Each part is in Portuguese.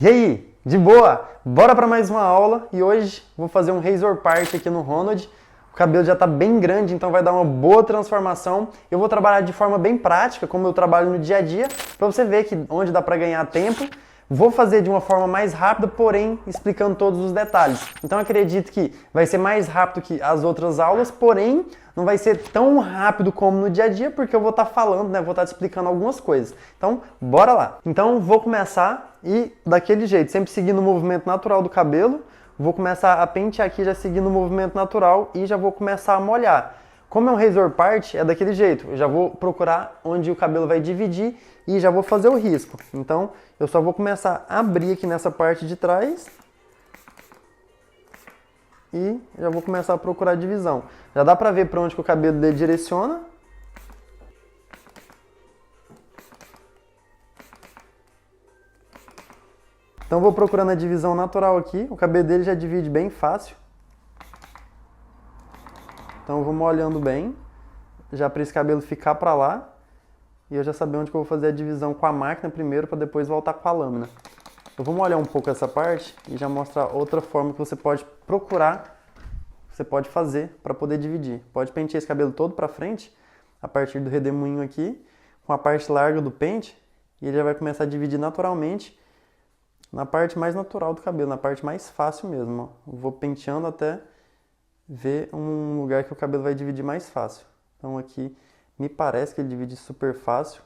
E aí, de boa? Bora para mais uma aula e hoje vou fazer um razor part aqui no Ronald. O cabelo já está bem grande, então vai dar uma boa transformação. Eu vou trabalhar de forma bem prática, como eu trabalho no dia a dia, para você ver que onde dá para ganhar tempo. Vou fazer de uma forma mais rápida, porém explicando todos os detalhes. Então acredito que vai ser mais rápido que as outras aulas, porém não vai ser tão rápido como no dia a dia, porque eu vou estar falando, né? Vou estar te explicando algumas coisas. Então, bora lá. Então, vou começar e daquele jeito, sempre seguindo o movimento natural do cabelo. Vou começar a pentear aqui já seguindo o movimento natural e já vou começar a molhar. Como é um razor part, é daquele jeito. Eu já vou procurar onde o cabelo vai dividir e já vou fazer o risco. Então, eu só vou começar a abrir aqui nessa parte de trás e já vou começar a procurar a divisão. Já dá pra ver para onde que o cabelo dele direciona. Então vou procurando a divisão natural aqui. O cabelo dele já divide bem fácil. Então eu vou molhando bem, já para esse cabelo ficar para lá. E eu já saber onde que eu vou fazer a divisão com a máquina primeiro, para depois voltar com a lâmina. Eu vou molhar um pouco essa parte e já mostrar outra forma que você pode procurar, você pode fazer para poder dividir. Pode pentear esse cabelo todo para frente, a partir do redemoinho aqui, com a parte larga do pente, e ele já vai começar a dividir naturalmente na parte mais natural do cabelo, na parte mais fácil mesmo. Ó. Eu vou penteando até ver um lugar que o cabelo vai dividir mais fácil. Então aqui me parece que ele divide super fácil.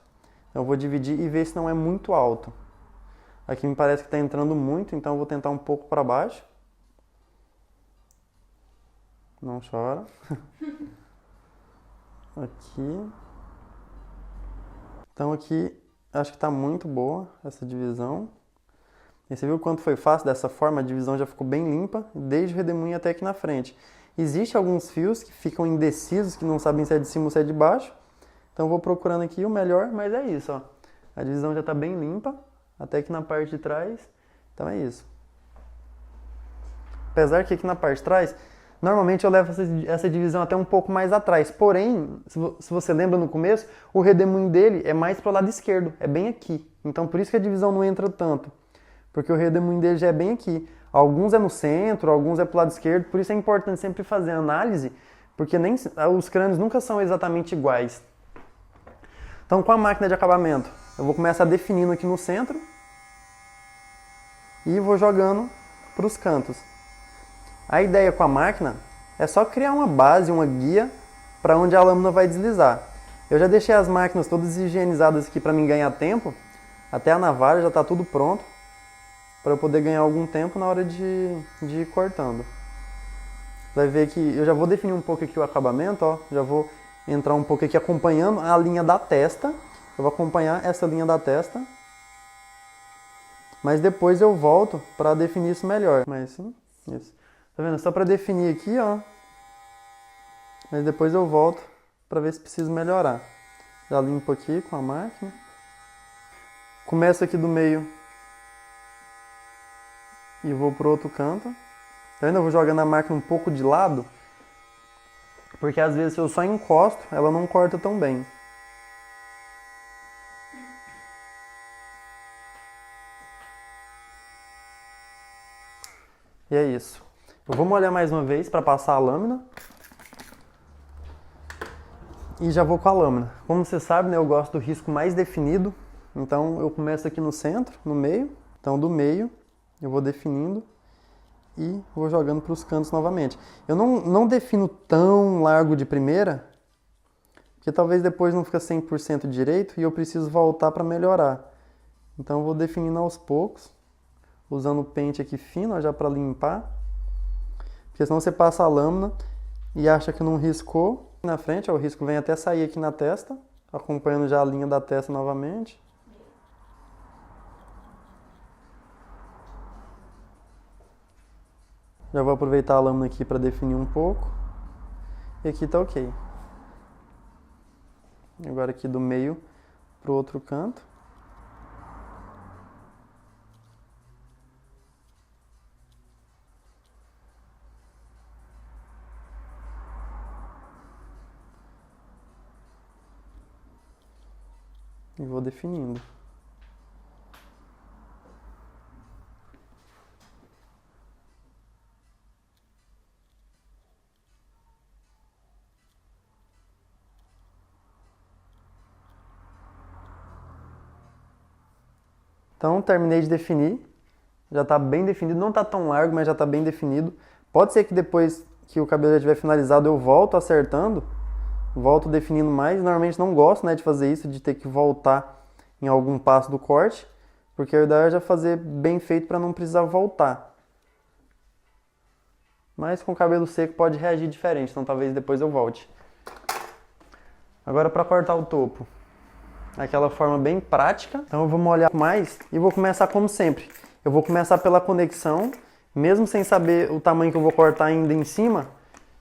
Então eu vou dividir e ver se não é muito alto. Aqui me parece que está entrando muito, então eu vou tentar um pouco para baixo. Não chora. Aqui. Então aqui acho que está muito boa essa divisão. E você viu o quanto foi fácil dessa forma? A divisão já ficou bem limpa, desde o redemoinho até aqui na frente. Existem alguns fios que ficam indecisos, que não sabem se é de cima ou se é de baixo. Então eu vou procurando aqui o melhor, mas é isso, ó. A divisão já está bem limpa, até aqui na parte de trás. Então é isso. Apesar que aqui na parte de trás, normalmente eu levo essa divisão até um pouco mais atrás. Porém, se você lembra no começo, o redemoinho dele é mais para o lado esquerdo, é bem aqui. Então por isso que a divisão não entra tanto. Porque o redemoinho dele já é bem aqui. Alguns é no centro, alguns é pro lado esquerdo, por isso é importante sempre fazer análise, porque os crânios nunca são exatamente iguais. Então com a máquina de acabamento, eu vou começar definindo aqui no centro e vou jogando para os cantos. A ideia com a máquina é só criar uma base, uma guia para onde a lâmina vai deslizar. Eu já deixei as máquinas todas higienizadas aqui para mim ganhar tempo, até a navalha já está tudo pronto, para eu poder ganhar algum tempo na hora de ir cortando. Vai ver que eu já vou definir um pouco aqui o acabamento, ó. Já vou entrar um pouco aqui acompanhando a linha da testa. Eu vou acompanhar essa linha da testa. Mas depois eu volto para definir isso melhor. Mas sim, isso. Tá vendo? Só para definir aqui, ó. Mas depois eu volto para ver se preciso melhorar. Já limpo aqui com a máquina. Começo aqui do meio e vou pro outro canto. Tá vendo? Eu vou jogando a máquina um pouco de lado, porque às vezes se eu só encosto, ela não corta tão bem. E é isso. Eu vou molhar mais uma vez para passar a lâmina. E já vou com a lâmina. Como você sabe, né, eu gosto do risco mais definido. Então eu começo aqui no centro, no meio. Então do meio eu vou definindo e vou jogando para os cantos novamente. Eu não defino tão largo de primeira, porque talvez depois não fique 100% direito e eu preciso voltar para melhorar. Então eu vou definindo aos poucos, usando o pente aqui fino, ó, já para limpar. Porque senão você passa a lâmina e acha que não riscou. Na frente, ó, o risco vem até sair aqui na testa, acompanhando já a linha da testa novamente. Já vou aproveitar a lâmina aqui para definir um pouco. E aqui tá ok. Agora aqui do meio para o outro canto. E vou definindo. Então, terminei de definir. Já está bem definido. Não está tão largo, mas já está bem definido. Pode ser que depois que o cabelo já estiver finalizado, eu volto acertando. Volto definindo mais. Normalmente não gosto, né, de fazer isso, de ter que voltar em algum passo do corte. Porque a ideia é já fazer bem feito para não precisar voltar. Mas com o cabelo seco pode reagir diferente, então talvez depois eu volte. Agora para cortar o topo. Aquela forma bem prática. Então eu vou molhar mais e vou começar como sempre. Eu vou começar pela conexão, mesmo sem saber o tamanho que eu vou cortar ainda em cima,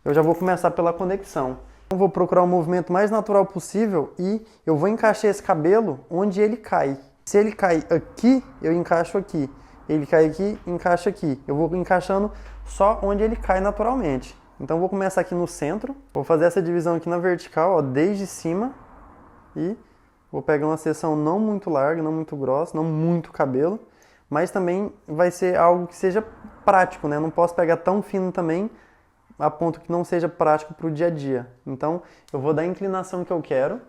eu já vou começar pela conexão. Eu vou procurar o movimento mais natural possível e eu vou encaixar esse cabelo onde ele cai. Se ele cai aqui, eu encaixo aqui. Ele cai aqui, encaixa aqui. Eu vou encaixando só onde ele cai naturalmente. Então eu vou começar aqui no centro, vou fazer essa divisão aqui na vertical, ó, desde cima e vou pegar uma seção não muito larga, não muito grossa, não muito cabelo, mas também vai ser algo que seja prático, né? Não posso pegar tão fino também a ponto que não seja prático para o dia a dia. Então eu vou dar a inclinação que eu quero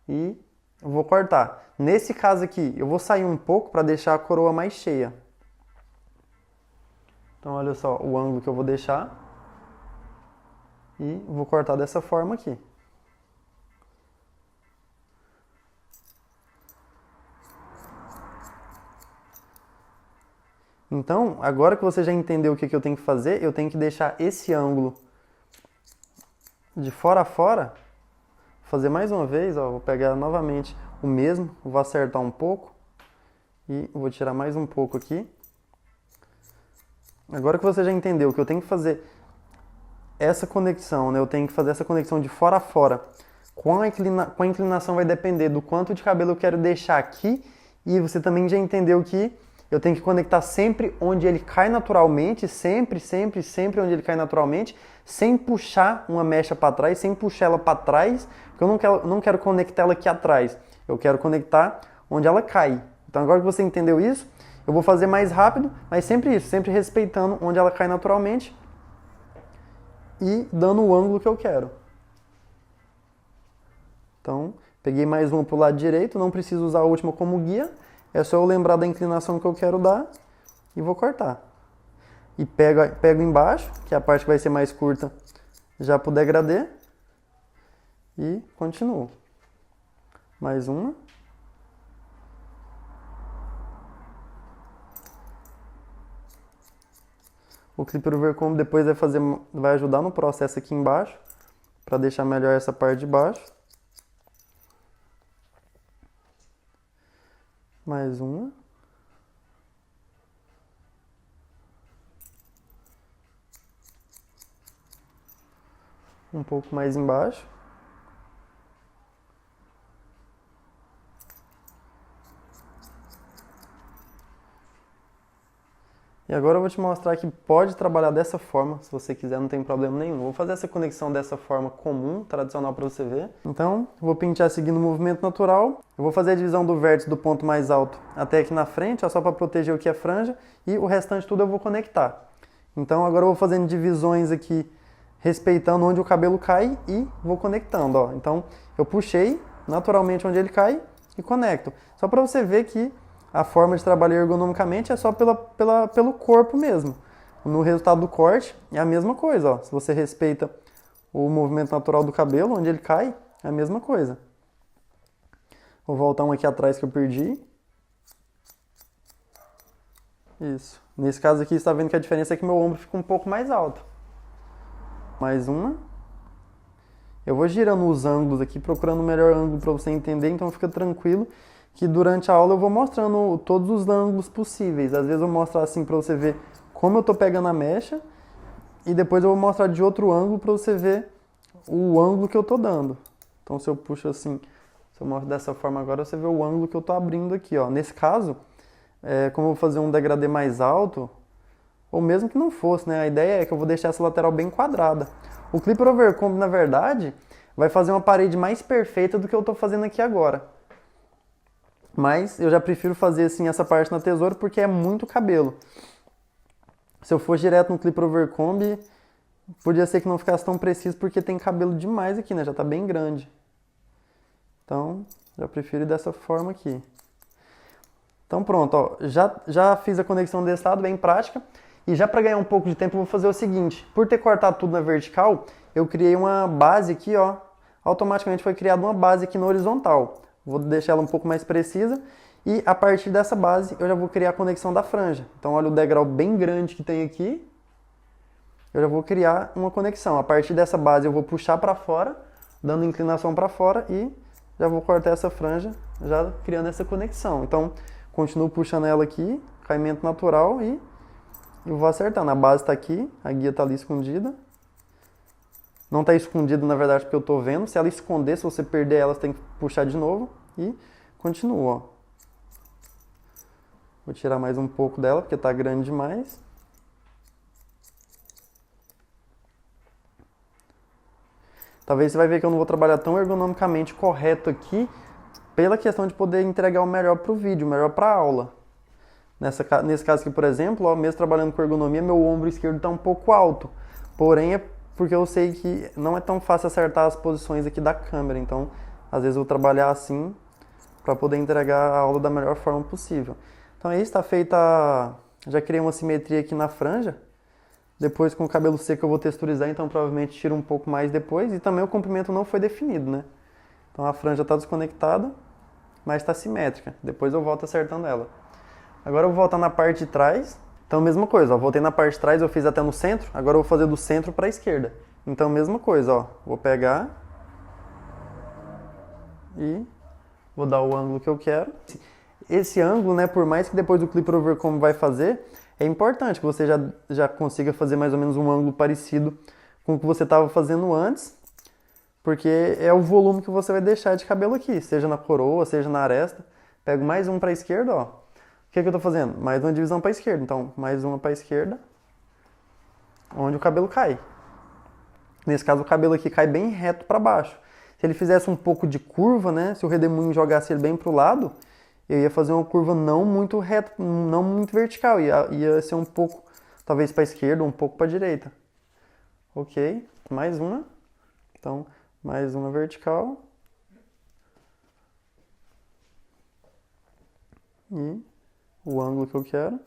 e eu vou cortar. Nesse caso aqui, eu vou sair um pouco para deixar a coroa mais cheia. Então olha só o ângulo que eu vou deixar e vou cortar dessa forma aqui. Então, agora que você já entendeu o que eu tenho que fazer, eu tenho que deixar esse ângulo de fora a fora. Vou fazer mais uma vez, ó, vou pegar novamente o mesmo, vou acertar um pouco e vou tirar mais um pouco aqui. Agora que você já entendeu que eu tenho que fazer essa conexão, né? Eu tenho que fazer essa conexão de fora a fora. Com a inclinação vai depender do quanto de cabelo eu quero deixar aqui e você também já entendeu que eu tenho que conectar sempre onde ele cai naturalmente, sempre onde ele cai naturalmente, sem puxar uma mecha para trás, sem puxar ela para trás, porque eu não quero conectar ela aqui atrás. Eu quero conectar onde ela cai. Então agora que você entendeu isso, eu vou fazer mais rápido, mas sempre isso, sempre respeitando onde ela cai naturalmente e dando o ângulo que eu quero. Então, peguei mais uma para o lado direito, não preciso usar a última como guia. É só eu lembrar da inclinação que eu quero dar e vou cortar. E pego embaixo, que é a parte que vai ser mais curta, já pro degradê. E continuo. Mais uma. O clipper overcomb depois vai ajudar no processo aqui embaixo, para deixar melhor essa parte de baixo. Mais uma. Um pouco mais embaixo. E agora eu vou te mostrar que pode trabalhar dessa forma, se você quiser, não tem problema nenhum. Vou fazer essa conexão dessa forma comum, tradicional para você ver. Então, vou pentear seguindo o movimento natural. Eu vou fazer a divisão do vértice do ponto mais alto até aqui na frente, ó, só para proteger o que é franja, e o restante tudo eu vou conectar. Então agora eu vou fazendo divisões aqui, respeitando onde o cabelo cai e vou conectando, ó. Então eu puxei naturalmente onde ele cai e conecto. Só para você ver que a forma de trabalhar ergonomicamente é só pelo corpo mesmo. No resultado do corte é a mesma coisa, ó. Se você respeita o movimento natural do cabelo, onde ele cai, é a mesma coisa. Vou voltar um aqui atrás que eu perdi. Isso. Nesse caso aqui, você está vendo que a diferença é que meu ombro fica um pouco mais alto. Mais uma. Eu vou girando os ângulos aqui, procurando o melhor ângulo para você entender, então fica tranquilo que durante a aula eu vou mostrando todos os ângulos possíveis. Às vezes eu vou mostrar assim para você ver como eu estou pegando a mecha e depois eu vou mostrar de outro ângulo para você ver o ângulo que eu estou dando. Então se eu puxo assim, se eu mostro dessa forma agora, você vê o ângulo que eu estou abrindo aqui, ó. Nesse caso, como eu vou fazer um degradê mais alto, ou mesmo que não fosse, né? A ideia é que eu vou deixar essa lateral bem quadrada. O clipper overcomb, na verdade, vai fazer uma parede mais perfeita do que eu estou fazendo aqui agora. Mas eu já prefiro fazer assim essa parte na tesoura porque é muito cabelo. Se eu for direto no clipper overcomb, podia ser que não ficasse tão preciso porque tem cabelo demais aqui, né? Já tá bem grande. Então, já prefiro ir dessa forma aqui. Então pronto, ó, já fiz a conexão desse lado, bem prática. E já para ganhar um pouco de tempo, eu vou fazer o seguinte. Por ter cortado tudo na vertical, eu criei uma base aqui, ó. Automaticamente foi criada uma base aqui na horizontal. Vou deixar ela um pouco mais precisa. E a partir dessa base, eu já vou criar a conexão da franja. Então olha o degrau bem grande que tem aqui. Eu já vou criar uma conexão. A partir dessa base eu vou puxar para fora, dando inclinação para fora e já vou cortar essa franja, já criando essa conexão. Então, continuo puxando ela aqui, caimento natural e vou acertando. A base está aqui, a guia está ali escondida. Não está escondida, na verdade, porque eu estou vendo. Se ela esconder, se você perder ela, você tem que puxar de novo e continua, ó. Vou tirar mais um pouco dela, porque está grande demais. Talvez você vai ver que eu não vou trabalhar tão ergonomicamente correto aqui, pela questão de poder entregar o melhor para o vídeo, o melhor para a aula. Nesse caso aqui, por exemplo, ó, mesmo trabalhando com ergonomia, meu ombro esquerdo está um pouco alto. Porém, é porque eu sei que não é tão fácil acertar as posições aqui da câmera. Então, às vezes eu vou trabalhar assim para poder entregar a aula da melhor forma possível. Então é isso, está feita. Já criei uma simetria aqui na franja. Depois, com o cabelo seco, eu vou texturizar, então provavelmente tiro um pouco mais depois. E também o comprimento não foi definido, né? Então a franja está desconectada, mas está simétrica. Depois eu volto acertando ela. Agora eu vou voltar na parte de trás. Então, mesma coisa, ó. Voltei na parte de trás, eu fiz até no centro. Agora eu vou fazer do centro para a esquerda. Então, mesma coisa, ó. Vou pegar e vou dar o ângulo que eu quero. Esse ângulo, né, por mais que depois o Clipper Overcome vai fazer, é importante que você já consiga fazer mais ou menos um ângulo parecido com o que você estava fazendo antes, porque é o volume que você vai deixar de cabelo aqui, seja na coroa, seja na aresta. Pego mais um para a esquerda, ó. O que eu estou fazendo? Mais uma divisão para a esquerda. Então, mais uma para a esquerda, onde o cabelo cai. Nesse caso, o cabelo aqui cai bem reto para baixo. Se ele fizesse um pouco de curva, né, se o redemoinho jogasse ele bem para o lado, eu ia fazer uma curva não muito reta, não muito vertical, ia ser um pouco, talvez para a esquerda, um pouco para a direita. Ok, mais uma. Então, mais uma vertical. E o ângulo que eu quero.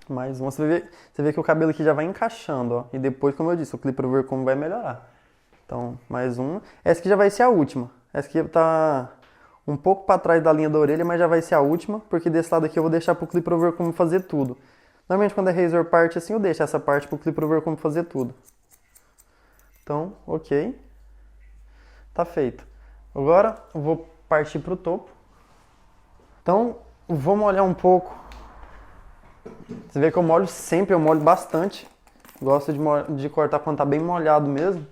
Mais uma. Você vê que o cabelo aqui já vai encaixando, ó. E depois, como eu disse, o Clipper Overcome vai melhorar. Então, mais uma. Essa aqui já vai ser a última. Essa aqui tá um pouco para trás da linha da orelha, mas já vai ser a última, porque desse lado aqui eu vou deixar pro Clipper Overcome fazer tudo. Normalmente quando é razor part assim, eu deixo essa parte pro Clipper Overcome fazer tudo. Então, ok. Tá feito. Agora eu vou partir pro topo. Então, vou molhar um pouco. Você vê que eu molho sempre, eu molho bastante. Gosto de cortar quando tá bem molhado mesmo.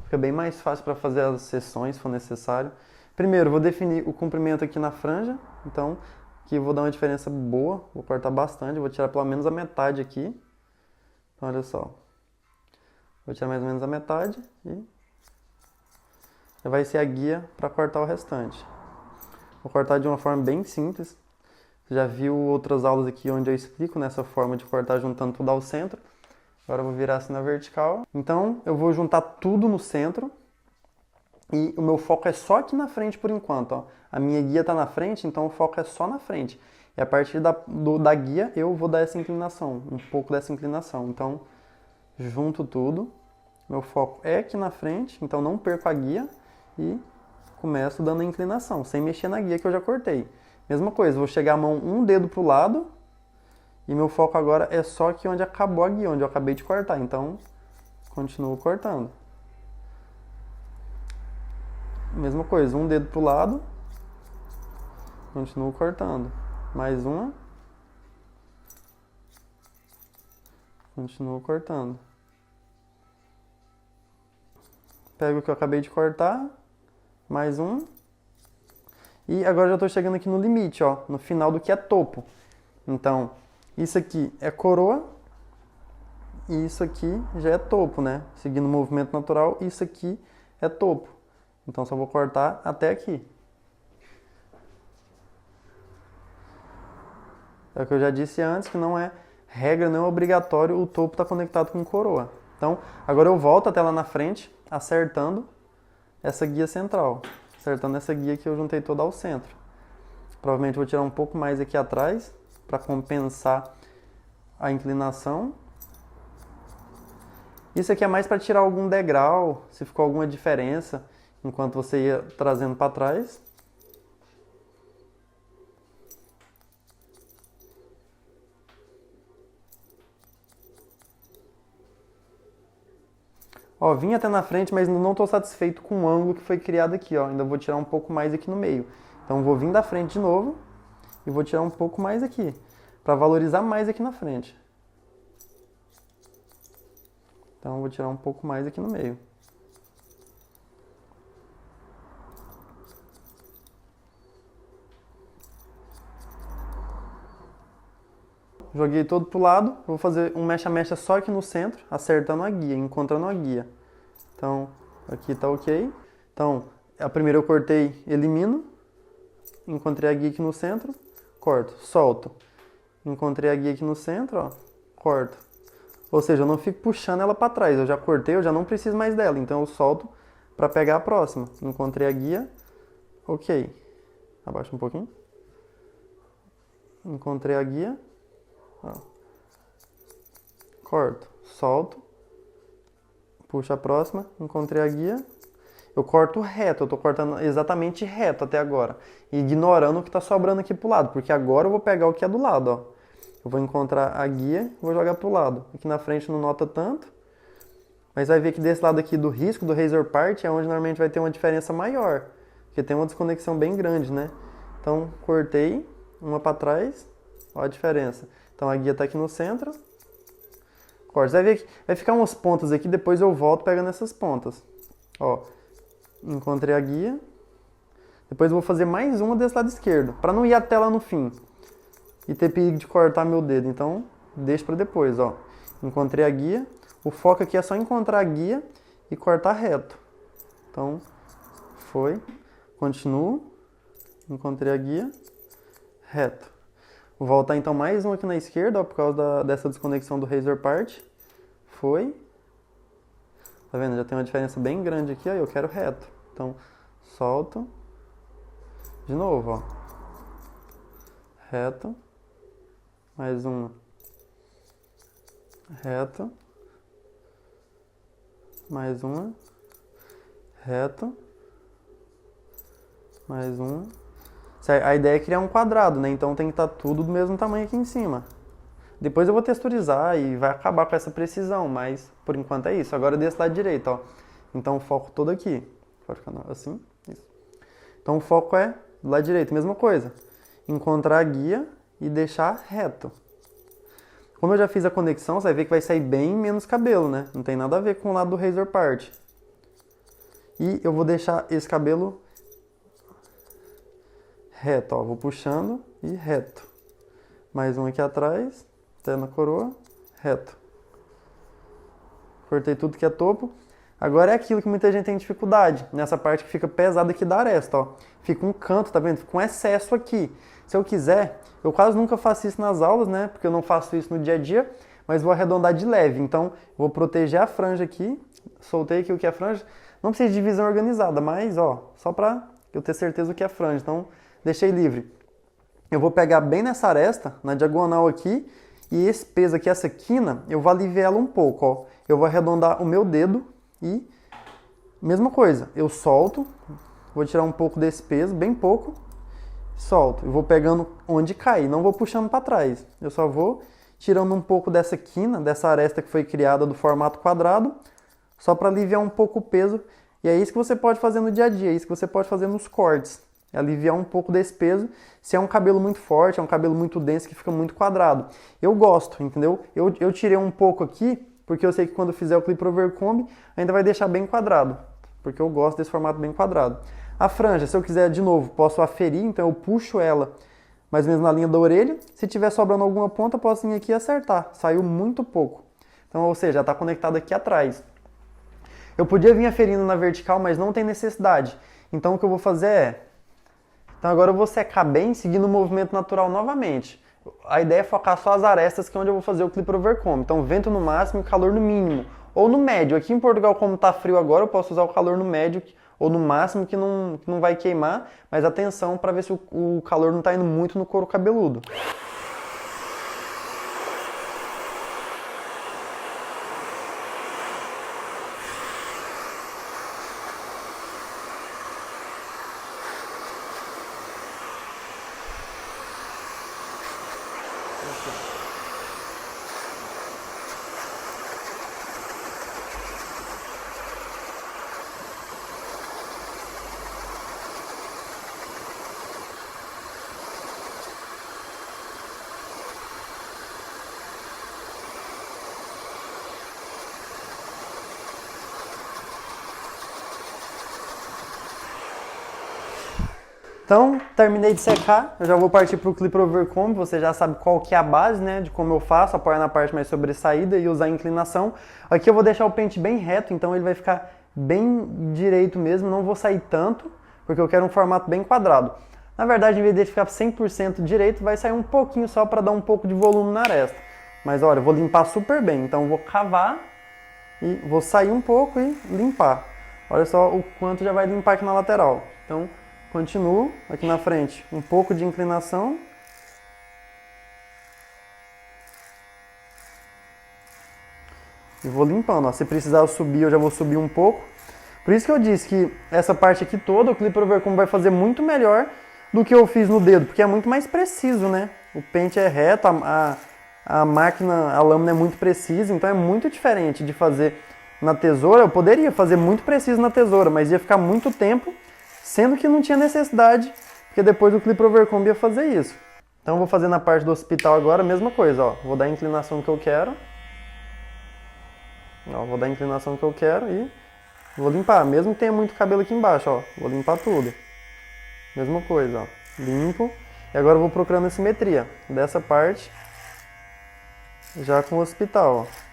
Fica bem mais fácil para fazer as seções, se for necessário. Primeiro, vou definir o comprimento aqui na franja. Então, aqui eu vou dar uma diferença boa. Vou cortar bastante, vou tirar pelo menos a metade aqui. Então, olha só. Vou tirar mais ou menos a metade e já vai ser a guia para cortar o restante. Vou cortar de uma forma bem simples. Você já viu outras aulas aqui onde eu explico nessa forma de cortar juntando tudo ao centro. Agora eu vou virar assim na vertical. Então eu vou juntar tudo no centro. E o meu foco é só aqui na frente por enquanto. Ó. A minha guia está na frente, então o foco é só na frente. E a partir da guia eu vou dar essa inclinação, um pouco dessa inclinação. Então junto tudo. Meu foco é aqui na frente, então não perco a guia. E começo dando a inclinação, sem mexer na guia que eu já cortei. Mesma coisa, vou chegar a mão um dedo para o lado. E meu foco agora é só aqui onde acabou a guia, onde eu acabei de cortar. Então, continuo cortando. Mesma coisa, um dedo para o lado. Continuo cortando. Mais uma. Continuo cortando. Pego o que eu acabei de cortar. Mais um. E agora já estou chegando aqui no limite, ó, no final do que é topo. Então, isso aqui é coroa e isso aqui já é topo, né? Seguindo o movimento natural, isso aqui é topo. Então, só vou cortar até aqui. É o que eu já disse antes, que não é regra, não é obrigatório o topo estar conectado com coroa. Então, agora eu volto até lá na frente, acertando essa guia central. Acertando essa guia que eu juntei toda ao centro. Provavelmente vou tirar um pouco mais aqui atrás, para compensar a inclinação. Isso aqui é mais para tirar algum degrau, se ficou alguma diferença, enquanto você ia trazendo para trás. Ó, vim até na frente, mas não estou satisfeito com o ângulo que foi criado aqui, ó. Ainda vou tirar um pouco mais aqui no meio. Então vou vir da frente de novo e vou tirar um pouco mais aqui, para valorizar mais aqui na frente. Então vou tirar um pouco mais aqui no meio. Joguei todo pro lado, vou fazer um mecha-mecha só aqui no centro, acertando a guia, encontrando a guia. Então, aqui tá ok. Então, a primeira eu cortei, elimino. Encontrei a guia aqui no centro, corto, solto. Encontrei a guia aqui no centro, ó, corto. Ou seja, eu não fico puxando ela para trás, eu já cortei, eu já não preciso mais dela. Então eu solto para pegar a próxima. Encontrei a guia, ok. Abaixa um pouquinho. Encontrei a guia. Ó. Corto, solto, puxo a próxima, encontrei a guia, eu corto reto, eu tô cortando exatamente reto até agora, ignorando o que tá sobrando aqui pro lado, porque agora eu vou pegar o que é do lado, ó. Eu vou encontrar a guia e vou jogar pro lado. Aqui na frente não nota tanto, mas vai ver que desse lado aqui do risco, do Razor Part, é onde normalmente vai ter uma diferença maior, porque tem uma desconexão bem grande, né? Então, cortei uma para trás, ó a diferença. Então a guia está aqui no centro, corte. Você vai ver que vai ficar umas pontas aqui, depois eu volto pegando essas pontas. Ó, encontrei a guia. Depois eu vou fazer mais uma desse lado esquerdo, para não ir até lá no fim e ter perigo de cortar meu dedo. Então, deixa para depois, ó. Encontrei a guia. O foco aqui é só encontrar a guia e cortar reto. Então, foi. Continuo. Encontrei a guia. Reto. Vou voltar então mais um aqui na esquerda, ó, por causa dessa desconexão do Razor Part. Foi. Tá vendo? Já tem uma diferença bem grande aqui, ó, eu quero reto. Então, solto. De novo, ó. Reto. Mais uma. Reto. Mais uma. Reto. Mais uma. A ideia é criar um quadrado, né? Então tem que estar tudo do mesmo tamanho aqui em cima. Depois eu vou texturizar e vai acabar com essa precisão, mas por enquanto é isso. Agora desse lado direito, ó. Então o foco todo aqui. Pode ficar assim, isso. Então o foco é do lado direito, mesma coisa. Encontrar a guia e deixar reto. Como eu já fiz a conexão, você vai ver que vai sair bem menos cabelo, né? Não tem nada a ver com o lado do Razor Part. E eu vou deixar esse cabelo reto, ó, vou puxando e reto. Mais um aqui atrás, até na coroa, reto. Cortei tudo que é topo. Agora é aquilo que muita gente tem dificuldade, nessa parte que fica pesada aqui da aresta, ó. Fica um canto, tá vendo? Fica um excesso aqui. Se eu quiser, eu quase nunca faço isso nas aulas, né? Porque eu não faço isso no dia a dia, mas vou arredondar de leve. Então, vou proteger a franja aqui. Soltei aqui o que é franja. Não precisa de divisão organizada, mas, ó, só pra eu ter certeza o que é franja. Então, deixei livre. Eu vou pegar bem nessa aresta, na diagonal aqui, e esse peso aqui, essa quina, eu vou aliviar ela um pouco, ó. Eu vou arredondar o meu dedo e, mesma coisa, eu solto, vou tirar um pouco desse peso, bem pouco, solto. Eu vou pegando onde cai, não vou puxando para trás. Eu só vou tirando um pouco dessa quina, dessa aresta que foi criada do formato quadrado, só para aliviar um pouco o peso. E é isso que você pode fazer no dia a dia, é isso que você pode fazer nos cortes. Aliviar um pouco desse peso, se é um cabelo muito forte, é um cabelo muito denso que fica muito quadrado. Eu gosto, entendeu? Eu tirei um pouco aqui, porque eu sei que quando eu fizer o clip overcomb, ainda vai deixar bem quadrado, porque eu gosto desse formato bem quadrado. A franja, se eu quiser de novo, posso aferir, então eu puxo ela mais ou menos na linha da orelha. Se tiver sobrando alguma ponta, posso vir aqui e acertar. Saiu muito pouco. Então, ou seja, já está conectado aqui atrás. Eu podia vir aferindo na vertical, mas não tem necessidade. Então o que eu vou fazer é... Então agora eu vou secar bem, seguindo o movimento natural novamente. A ideia é focar só as arestas, que é onde eu vou fazer o clip overcomb. Então vento no máximo e calor no mínimo. ou no médio. Aqui em Portugal, como tá frio agora, eu posso usar o calor no médio ou no máximo que não vai queimar, mas atenção para ver se o calor não tá indo muito no couro cabeludo. Então, terminei de secar, eu já vou partir para o Clipper Overcomb, você já sabe qual que é a base, né, de como eu faço, apoiar na parte mais sobressaída e usar a inclinação. Aqui eu vou deixar o pente bem reto, então ele vai ficar bem direito mesmo, não vou sair tanto, porque eu quero um formato bem quadrado. Na verdade, em vez de ficar 100% direito, vai sair um pouquinho só para dar um pouco de volume na aresta. Mas olha, eu vou limpar super bem, então eu vou cavar e vou sair um pouco e limpar. Olha só o quanto já vai limpar aqui na lateral. Então, continuo aqui na frente, um pouco de inclinação. E vou limpando, ó. Se precisar eu subir, eu já vou subir um pouco. Por isso que eu disse que essa parte aqui toda, o Clipper Overcomb vai fazer muito melhor do que eu fiz no dedo, porque é muito mais preciso, né? O pente é reto, a máquina, a lâmina é muito precisa, então é muito diferente de fazer na tesoura. Eu poderia fazer muito preciso na tesoura, mas ia ficar muito tempo, sendo que não tinha necessidade, porque depois o Clipper Overcomb ia fazer isso. Então eu vou fazer na parte do hospital agora a mesma coisa, ó. Vou dar a inclinação que eu quero. Ó, vou dar a inclinação que eu quero e vou limpar, mesmo que tenha muito cabelo aqui embaixo, ó. Vou limpar tudo. Mesma coisa, ó. Limpo. E agora eu vou procurando a simetria dessa parte, já com o hospital, ó.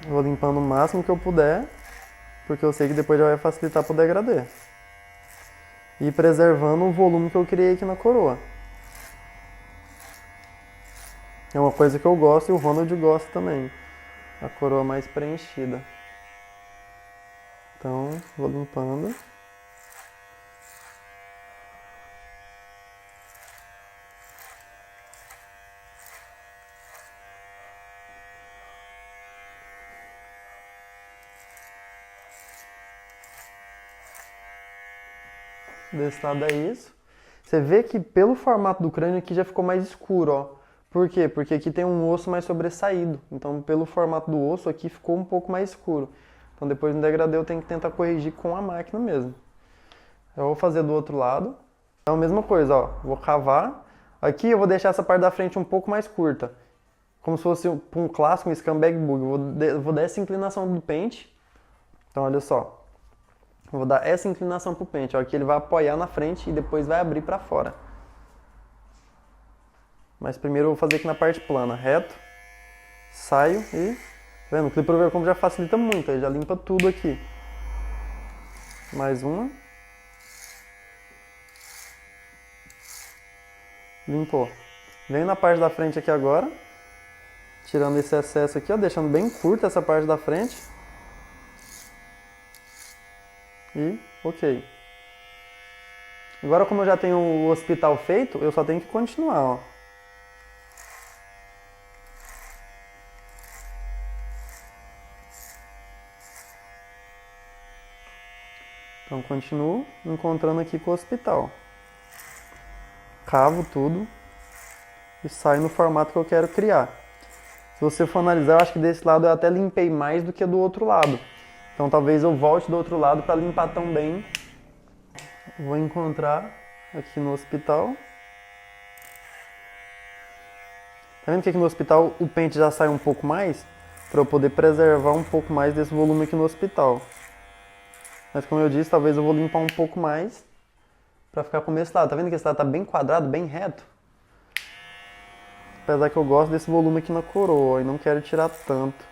Vou limpando o máximo que eu puder, porque eu sei que depois já vai facilitar para o degradê. E preservando o volume que eu criei aqui na coroa. É uma coisa que eu gosto e o Ronald gosta também. A coroa mais preenchida. Então, vou limpando. Desse lado é isso. Você vê que pelo formato do crânio aqui já ficou mais escuro, ó. Por quê? Porque aqui tem um osso mais sobressaído. Então, pelo formato do osso aqui ficou um pouco mais escuro. Então, depois no degradê eu tenho que tentar corrigir com a máquina mesmo. Eu vou fazer do outro lado. Então, a mesma coisa, ó. Vou cavar. Aqui eu vou deixar essa parte da frente um pouco mais curta. Como se fosse um clássico, um scumbag bug. Vou dar essa inclinação do pente. Então, olha só. Eu vou dar essa inclinação pro pente, ó, que ele vai apoiar na frente e depois vai abrir para fora. Mas primeiro eu vou fazer aqui na parte plana, reto, saio e... Tá vendo? O Clipper Overcomb já facilita muito, ele já limpa tudo aqui. Mais uma. Limpou. Venho na parte da frente aqui agora, tirando esse excesso aqui, ó, deixando bem curta essa parte da frente. E ok. Agora, como eu já tenho o hospital feito, eu só tenho que continuar, ó. Então, continuo encontrando aqui com o hospital. Cavo tudo e saio no formato que eu quero criar. Se você for analisar, eu acho que desse lado eu até limpei mais do que do outro lado. Então talvez eu volte do outro lado para limpar também. Vou encontrar aqui no hospital. Tá vendo que aqui no hospital o pente já sai um pouco mais? Para eu poder preservar um pouco mais desse volume aqui no hospital. Mas como eu disse, talvez eu vou limpar um pouco mais para ficar como esse lado. Tá vendo que esse lado tá bem quadrado, bem reto? Apesar que eu gosto desse volume aqui na coroa e não quero tirar tanto.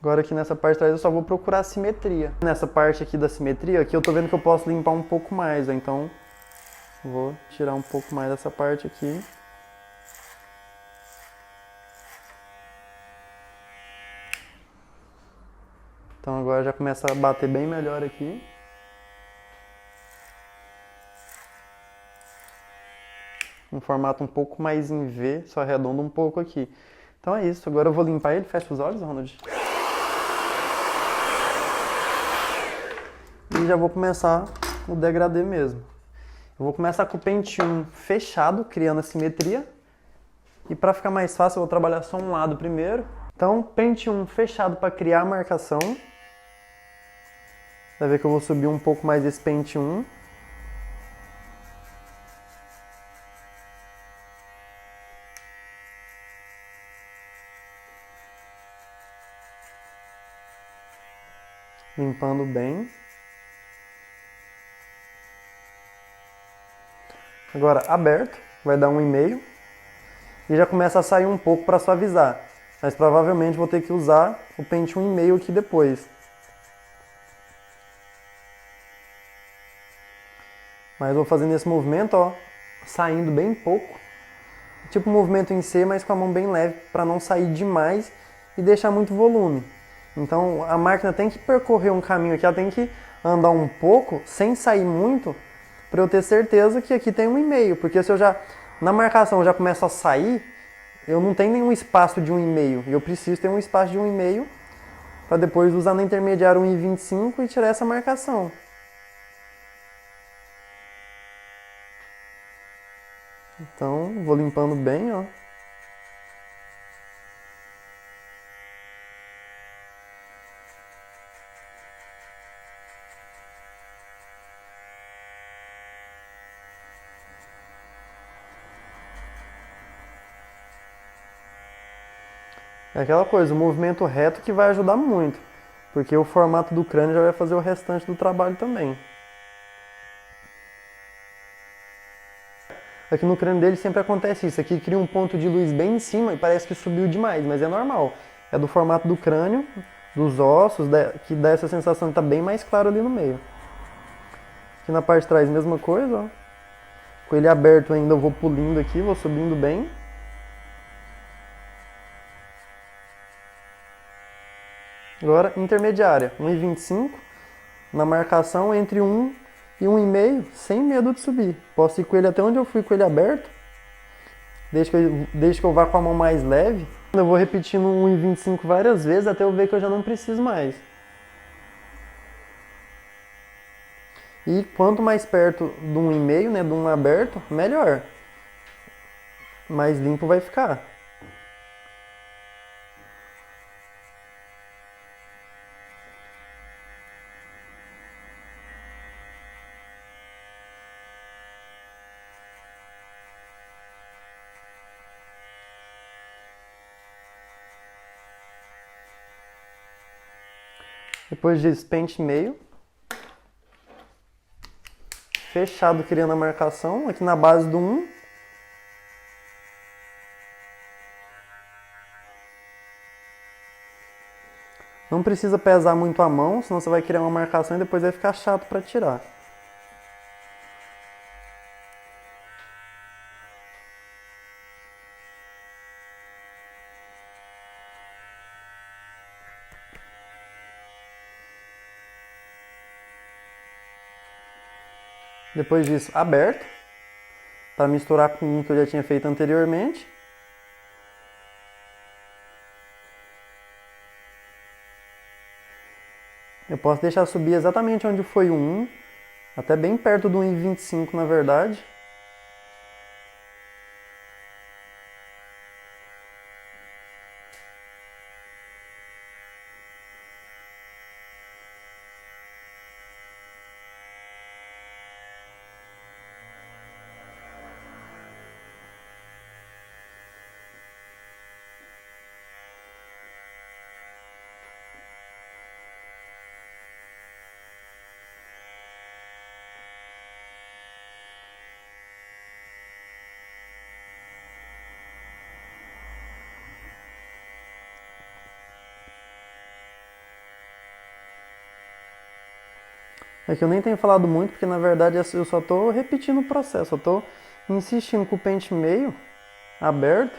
Agora aqui nessa parte de trás eu só vou procurar a simetria. Nessa parte aqui da simetria, aqui eu tô vendo que eu posso limpar um pouco mais, ó. Então Vou tirar um pouco mais dessa parte aqui. Então agora já começa a bater bem melhor aqui. Um formato um pouco mais em V, só arredondo um pouco aqui. Então é isso, agora eu vou limpar ele. Fecha os olhos, Ronald. E já vou começar o degradê mesmo. Eu vou começar com o pente 1 fechado, criando a simetria. E para ficar mais fácil, eu vou trabalhar só um lado primeiro. Então, pente 1 fechado para criar a marcação. Vai ver que eu vou subir um pouco mais esse pente 1. Limpando bem. Agora, aberto, vai dar 1,5. E já começa a sair um pouco para suavizar. Mas provavelmente vou ter que usar o pente 1,5 aqui depois. Mas vou fazendo esse movimento, ó, saindo bem pouco. Tipo um movimento em C, mas com a mão bem leve, para não sair demais e deixar muito volume. Então a máquina tem que percorrer um caminho aqui, ela tem que andar um pouco, sem sair muito, para eu ter certeza que aqui tem 1,5. Porque se eu já, na marcação, eu já começo a sair, eu não tenho nenhum espaço de 1,5. E eu preciso ter um espaço de 1,5 para depois usar na intermediária 1,25 e tirar essa marcação. Então, vou limpando bem, ó. É aquela coisa, o movimento reto que vai ajudar muito, porque o formato do crânio já vai fazer o restante do trabalho também. Aqui no crânio dele sempre acontece isso, aqui cria um ponto de luz bem em cima e parece que subiu demais, mas é normal. É do formato do crânio, dos ossos, que dá essa sensação de estar bem mais claro ali no meio. Aqui na parte de trás, mesma coisa, ó. Com ele aberto ainda eu vou pulindo aqui, vou subindo bem. Agora, intermediária, 1,25. Na marcação entre 1 e 1,5, sem medo de subir. Posso ir com ele até onde eu fui com ele aberto, desde que eu vá com a mão mais leve. Eu vou repetindo 1,25 várias vezes até eu ver que eu já não preciso mais. E quanto mais perto do 1,5, né, do 1 aberto, melhor. Mais limpo vai ficar. Depois disso, pente meio. Fechado, criando a marcação, aqui na base do 1. Não precisa pesar muito a mão, senão você vai criar uma marcação e depois vai ficar chato para tirar. Depois disso, aberto, para misturar com o que eu já tinha feito anteriormente. Eu posso deixar subir exatamente onde foi o 1, até bem perto do 1,25 na verdade. É que eu nem tenho falado muito, porque na verdade eu só tô repetindo o processo, eu tô insistindo com o pente meio aberto,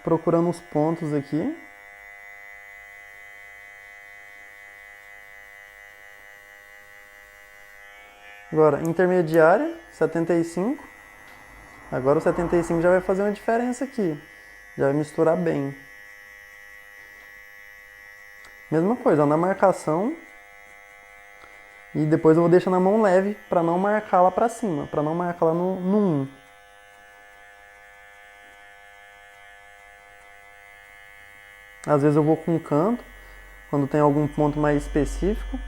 procurando os pontos aqui. Agora, intermediária, 75. Agora o 75 já vai fazer uma diferença aqui. Já vai misturar bem. Mesma coisa, ó, na marcação. E depois eu vou deixar na mão leve para não marcar lá para cima, para não marcar lá no 1. Às vezes eu vou com um canto, quando tem algum ponto mais específico.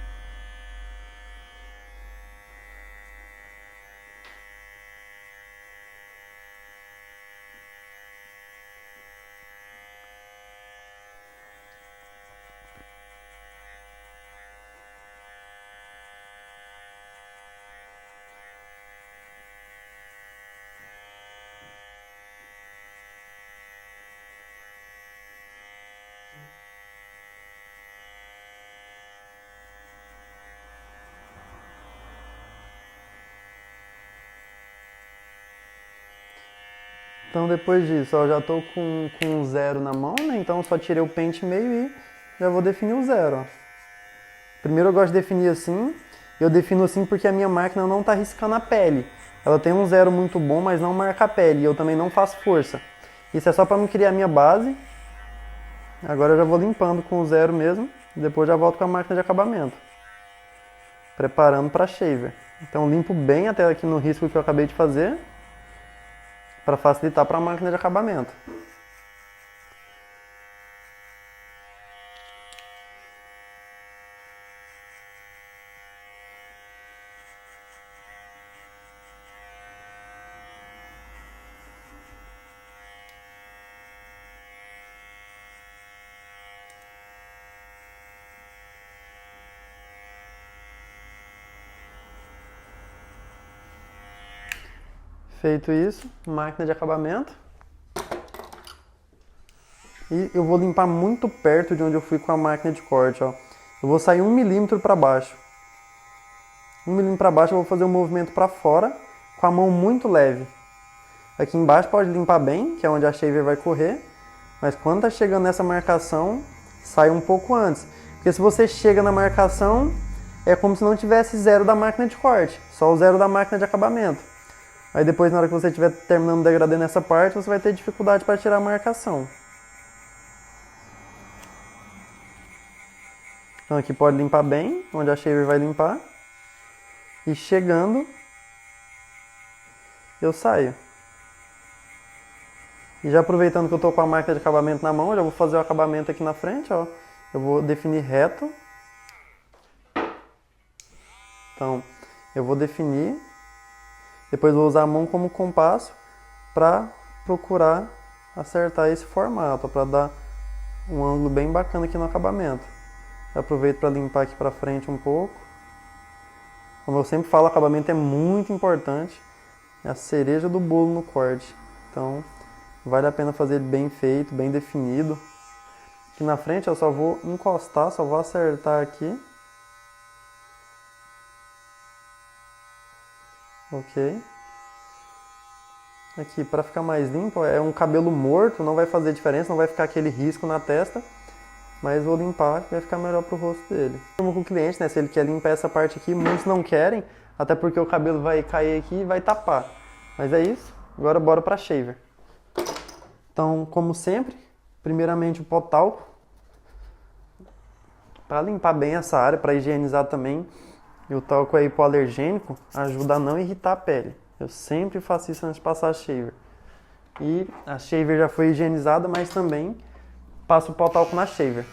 Então depois disso, ó, eu já estou com um 0 na mão, né? Então eu só tirei o pente meio e já vou definir o 0. Ó. Primeiro eu gosto de definir assim. Eu defino assim porque a minha máquina não está riscando a pele. Ela tem um 0 muito bom, mas não marca a pele. E eu também não faço força. Isso é só para me criar a minha base. Agora eu já vou limpando com o 0 mesmo. Depois já volto com a máquina de acabamento. Preparando para shaver. Então limpo bem até aqui no risco que eu acabei de fazer, para facilitar para a máquina de acabamento. Feito isso, máquina de acabamento. E eu vou limpar muito perto de onde eu fui com a máquina de corte, ó. Eu vou sair 1 milímetro para baixo. 1 milímetro para baixo eu vou fazer um movimento para fora com a mão muito leve. Aqui embaixo pode limpar bem, que é onde a shaver vai correr. Mas quando tá chegando nessa marcação, sai um pouco antes. Porque se você chega na marcação, é como se não tivesse 0 da máquina de corte. Só o 0 da máquina de acabamento. Aí depois, na hora que você estiver terminando o degradê nessa parte, você vai ter dificuldade para tirar a marcação. Então aqui pode limpar bem, onde a shaver vai limpar. E chegando, eu saio. E já aproveitando que eu estou com a máquina de acabamento na mão, eu já vou fazer o acabamento aqui na frente, ó. Eu vou definir reto. Então, eu vou definir. Depois vou usar a mão como compasso para procurar acertar esse formato, para dar um ângulo bem bacana aqui no acabamento. Eu aproveito para limpar aqui para frente um pouco. Como eu sempre falo, o acabamento é muito importante. É a cereja do bolo no corte. Então, vale a pena fazer ele bem feito, bem definido. Aqui na frente eu só vou encostar, só vou acertar aqui. Ok. Aqui, para ficar mais limpo, é um cabelo morto, não vai fazer diferença, não vai ficar aquele risco na testa. Mas vou limpar, vai ficar melhor pro rosto dele. Como com o cliente, né? Se ele quer limpar essa parte aqui, muitos não querem, até porque o cabelo vai cair aqui e vai tapar. Mas é isso, agora bora pra shaver. Então, como sempre, primeiramente o pó talco. Para limpar bem essa área, para higienizar também. E o talco é hipoalergênico, ajuda a não irritar a pele. Eu sempre faço isso antes de passar a shaver. E a shaver já foi higienizada, mas também passo o pó talco na shaver.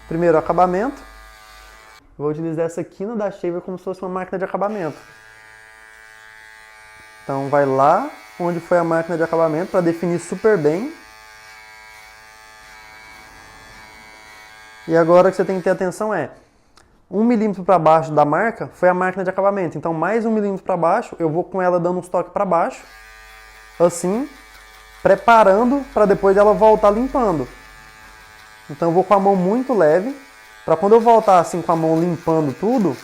Primeiro, acabamento. Vou utilizar essa quina da shaver como se fosse uma máquina de acabamento. Então vai lá onde foi a máquina de acabamento para definir super bem. E agora o que você tem que ter atenção é 1 milímetro para baixo da marca foi a máquina de acabamento. Então mais 1 milímetro para baixo, eu vou com ela dando uns toques para baixo. Assim, preparando para depois ela voltar limpando. Então eu vou com a mão muito leve, para quando eu voltar assim com a mão limpando tudo,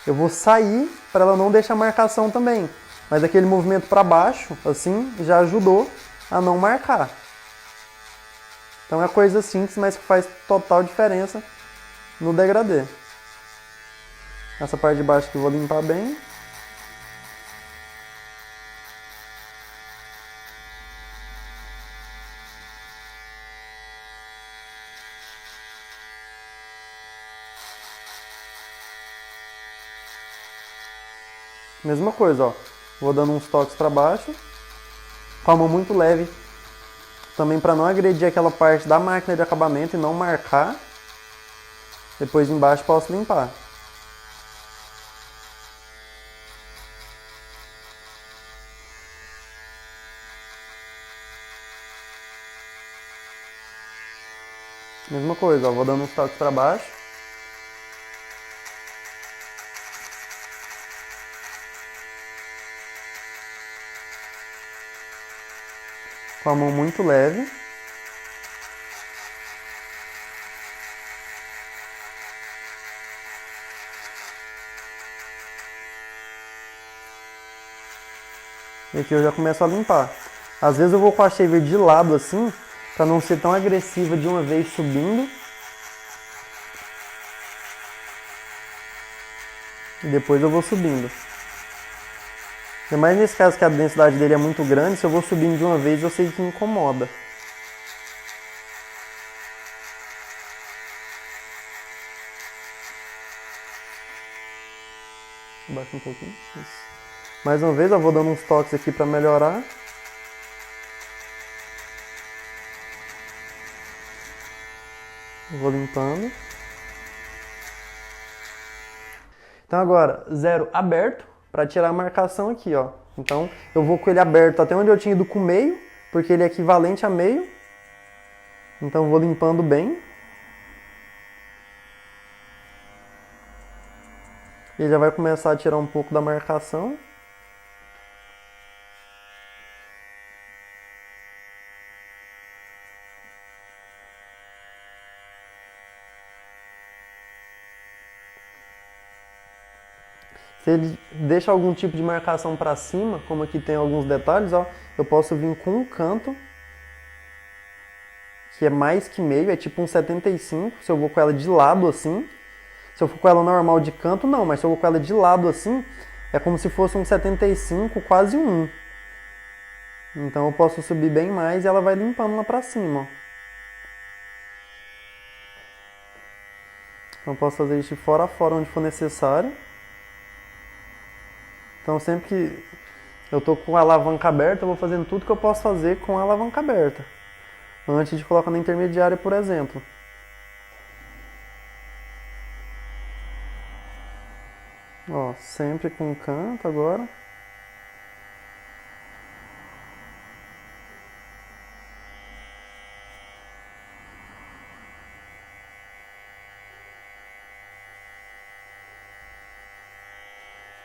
eu vou sair para ela não deixar marcação também. Mas aquele movimento para baixo, assim, já ajudou a não marcar. Então é coisa simples, mas que faz total diferença no degradê. Essa parte de baixo que eu vou limpar bem. Mesma coisa, ó. Vou dando uns toques para baixo. Com a mão muito leve. Também para não agredir aquela parte da máquina de acabamento e não marcar. Depois embaixo posso limpar. Mesma coisa, ó. Vou dando uns toques para baixo. Com a mão muito leve. E aqui eu já começo a limpar. Às vezes eu vou com a shaver de lado assim, para não ser tão agressiva de uma vez subindo. E depois eu vou subindo. Ainda mais nesse caso que a densidade dele é muito grande, se eu vou subindo de uma vez eu sei que incomoda. Baixa um pouquinho. Isso. Mais uma vez eu vou dando uns toques aqui para melhorar. Vou limpando. Então agora, zero aberto para tirar a marcação aqui, ó. Então eu vou com ele aberto até onde eu tinha ido com meio, porque ele é equivalente a meio. Então eu vou limpando bem. Ele já vai começar a tirar um pouco da marcação. Se ele deixa algum tipo de marcação para cima, como aqui tem alguns detalhes, ó, eu posso vir com um canto, que é mais que meio, é tipo um 75, se eu vou com ela de lado assim. Se eu for com ela normal de canto, não, mas se eu vou com ela de lado assim, é como se fosse um 75, quase um 1. Então eu posso subir bem mais e ela vai limpando lá pra cima, ó. Então eu posso fazer isso de fora a fora onde for necessário. Então sempre que eu tô com a alavanca aberta, eu vou fazendo tudo que eu posso fazer com a alavanca aberta. Antes de colocar na intermediária, por exemplo. Ó, sempre com o canto agora.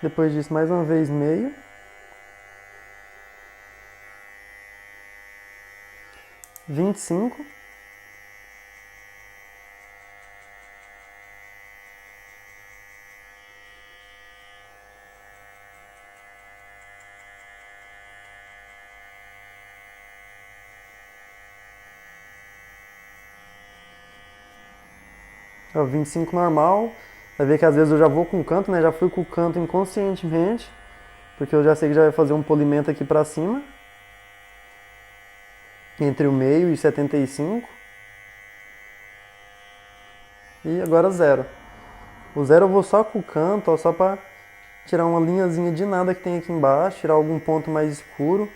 Depois disso, mais uma vez meio. Vinte e cinco. É o 25 normal. Vai ver que às vezes eu já vou com o canto, né? Já fui com o canto inconscientemente. Porque eu já sei que já vai fazer um polimento aqui pra cima. Entre o meio e 75. E agora zero. O zero eu vou só com o canto, ó, só pra tirar uma linhazinha de nada que tem aqui embaixo. Tirar algum ponto mais escuro.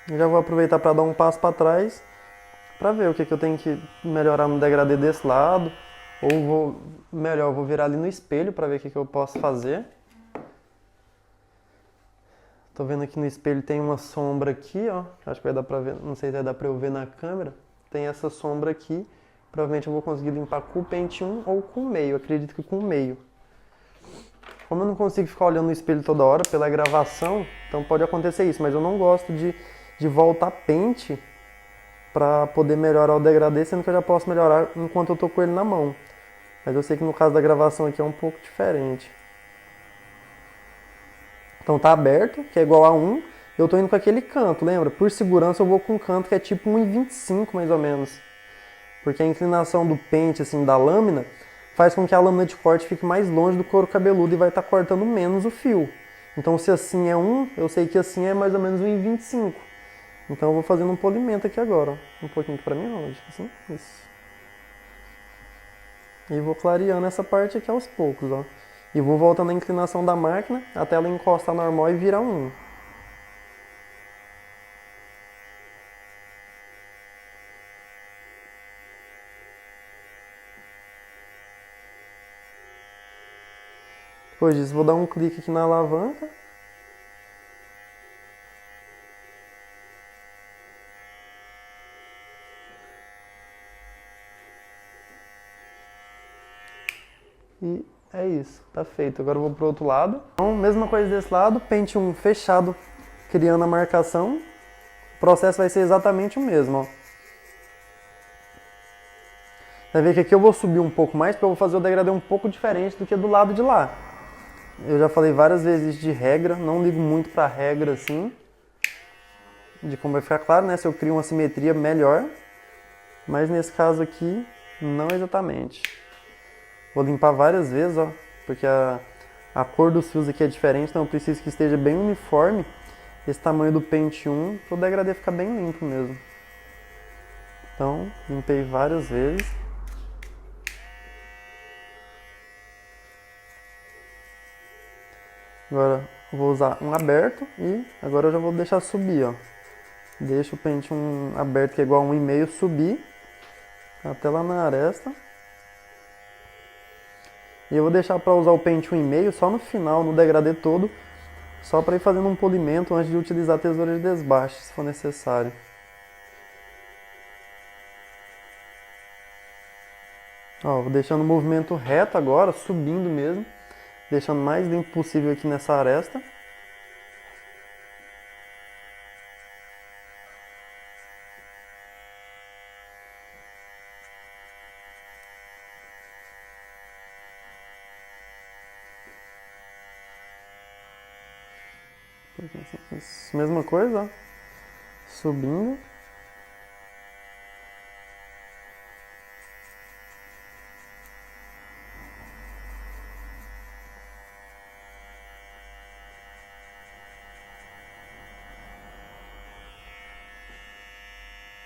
Eu já vou aproveitar para dar um passo para trás, para ver o que eu tenho que melhorar no degradê desse lado, ou vou virar ali no espelho para ver o que eu posso fazer. Tô vendo aqui no espelho tem uma sombra aqui, ó, acho que vai dar para ver, não sei se vai dar para eu ver na câmera, tem essa sombra aqui, provavelmente eu vou conseguir limpar com o pente 1 ou com o meio, acredito que com o meio. Como eu não consigo ficar olhando no espelho toda hora pela gravação, então pode acontecer isso, mas eu não gosto de voltar pente para poder melhorar o degradê, sendo que eu já posso melhorar enquanto eu tô com ele na mão. Mas eu sei que no caso da gravação aqui é um pouco diferente. Então tá aberto, que é igual a 1. Eu tô indo com aquele canto, lembra? Por segurança eu vou com um canto que é tipo 1,25 mais ou menos. Porque a inclinação do pente, assim, da lâmina, faz com que a lâmina de corte fique mais longe do couro cabeludo e vai estar cortando menos o fio. Então se assim é 1, eu sei que assim é mais ou menos 1,25. Então eu vou fazendo um polimento aqui agora, ó. Um pouquinho aqui pra mim, ó, assim, isso. E vou clareando essa parte aqui aos poucos, ó. E vou voltando a inclinação da máquina até ela encostar normal e virar 1. Depois disso, vou dar um clique aqui na alavanca. E é isso, tá feito. Agora eu vou pro outro lado. Então, mesma coisa desse lado, pente 1 fechado, criando a marcação. O processo vai ser exatamente o mesmo, ó. Vai ver que aqui eu vou subir um pouco mais, porque eu vou fazer o degradê um pouco diferente do que do lado de lá. Eu já falei várias vezes de regra, não ligo muito pra regra assim, de como vai ficar claro, né? Se eu crio uma simetria melhor, mas nesse caso aqui, não exatamente. Vou limpar várias vezes, ó, porque a cor dos fios aqui é diferente, então eu preciso que esteja bem uniforme esse tamanho do pente 1, para o degradê ficar bem limpo mesmo. Então, limpei várias vezes. Agora vou usar um aberto e agora eu já vou deixar subir, ó. Deixa o pente 1 aberto, que é igual a 1,5, subir até lá na aresta. E eu vou deixar para usar o pente 1,5 só no final, no degradê todo, só para ir fazendo um polimento antes de utilizar a tesoura de desbaste, se for necessário. Ó, vou deixando o movimento reto agora, subindo mesmo, deixando o mais limpo possível aqui nessa aresta. Mesma coisa, ó. Subindo.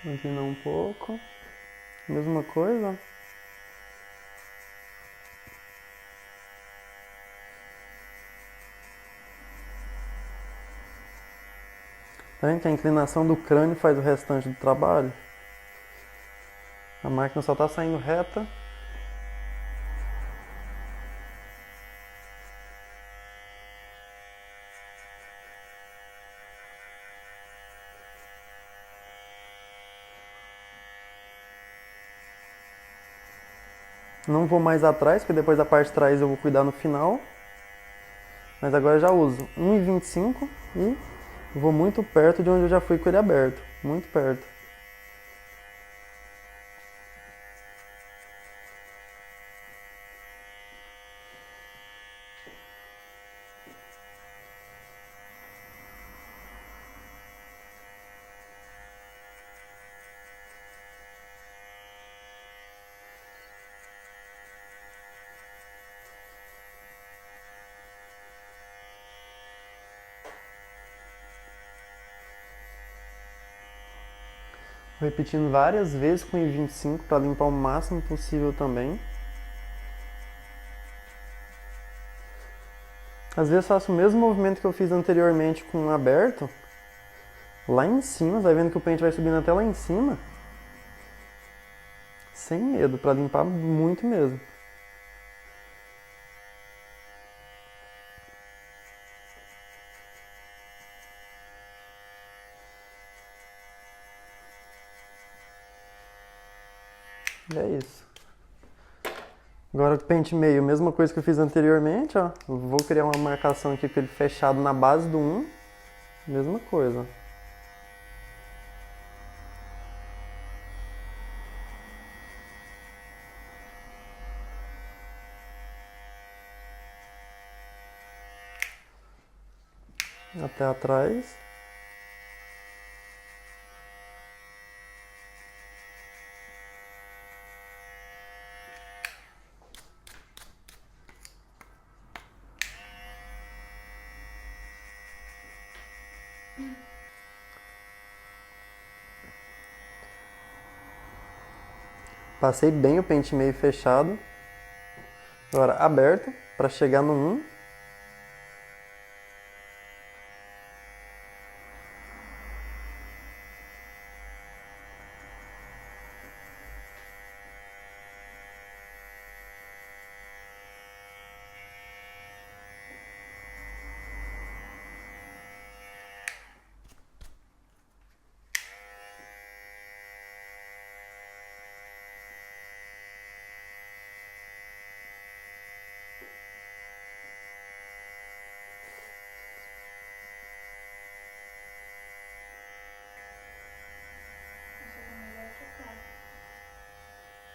Inclinar um pouco. Mesma coisa, ó. Tá vendo que a inclinação do crânio faz o restante do trabalho? A máquina só está saindo reta. Não vou mais atrás, porque depois a parte de trás eu vou cuidar no final. Mas agora eu já uso 1,25 e vou muito perto de onde eu já fui com ele aberto. Muito perto. Repetindo várias vezes com 1,25 para limpar o máximo possível também. Às vezes faço o mesmo movimento que eu fiz anteriormente com aberto, lá em cima, vai vendo que o pente vai subindo até lá em cima, sem medo, para limpar muito mesmo. E é isso. Agora o pente meio, mesma coisa que eu fiz anteriormente, ó. Vou criar uma marcação aqui com ele fechado na base do 1. Mesma coisa. até atrás. Passei bem o pente meio fechado. Agora aberto para chegar no 1.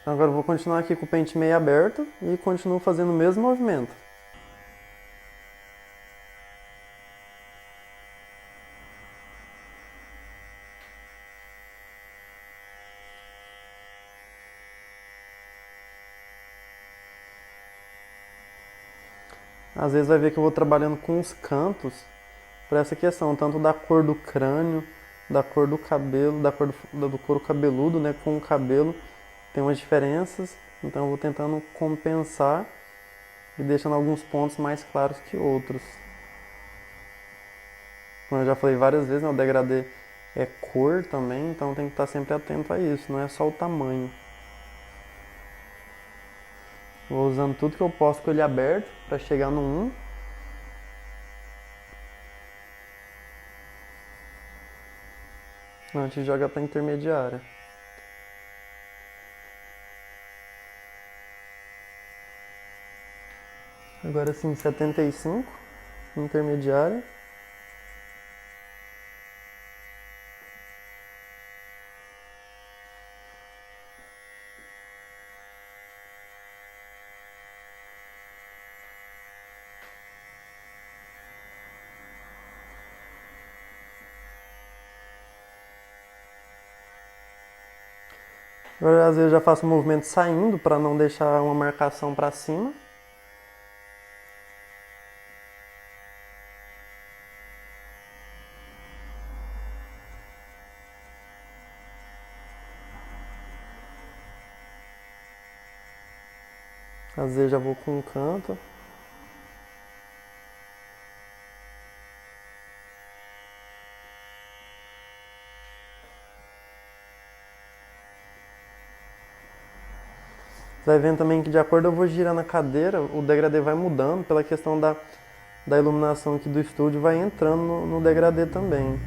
Agora eu vou continuar aqui com o pente meio aberto e continuo fazendo o mesmo movimento. Às vezes vai ver que eu vou trabalhando com os cantos para essa questão, tanto da cor do crânio, da cor do cabelo, da cor do couro cabeludo, né, com o cabelo. Tem umas diferenças, então eu vou tentando compensar e deixando alguns pontos mais claros que outros. Como eu já falei várias vezes, né, o degradê é cor também, então tem que estar sempre atento a isso, não é só o tamanho. Vou usando tudo que eu posso com ele aberto para chegar no 1. Antes de jogar para intermediária. Agora sim, 75, intermediária. Agora às vezes eu já faço o movimento saindo para não deixar uma marcação para cima. Às vezes já vou com um canto. Vai vendo também que de acordo eu vou girando a cadeira, o degradê vai mudando pela questão da iluminação aqui do estúdio, vai entrando no degradê também.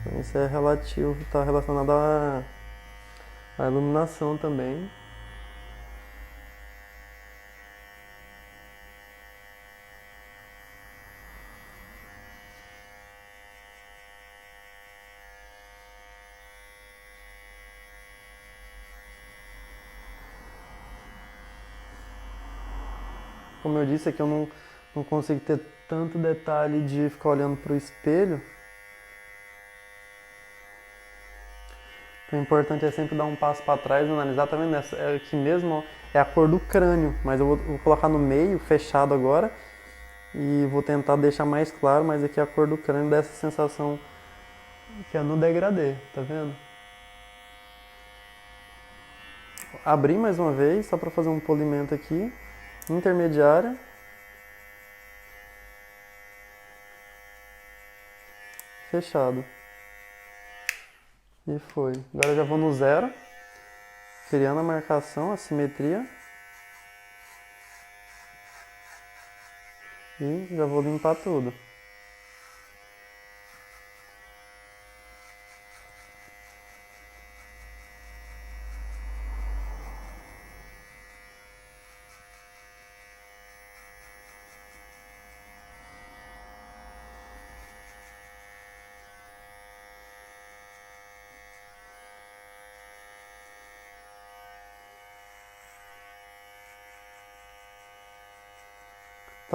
Então isso é relativo, está relacionado à iluminação também. Como eu disse aqui, eu não consigo ter tanto detalhe de ficar olhando para o espelho. Então, o importante é sempre dar um passo para trás e analisar. Tá vendo? É aqui mesmo, ó, é a cor do crânio, mas eu vou colocar no meio, fechado agora, e vou tentar deixar mais claro, mas aqui é a cor do crânio dessa sensação que é no degradê, tá vendo? Abri mais uma vez, só para fazer um polimento aqui, intermediária. Fechado. E foi. Agora eu já vou no 0, criando a marcação, a simetria. E já vou limpar tudo.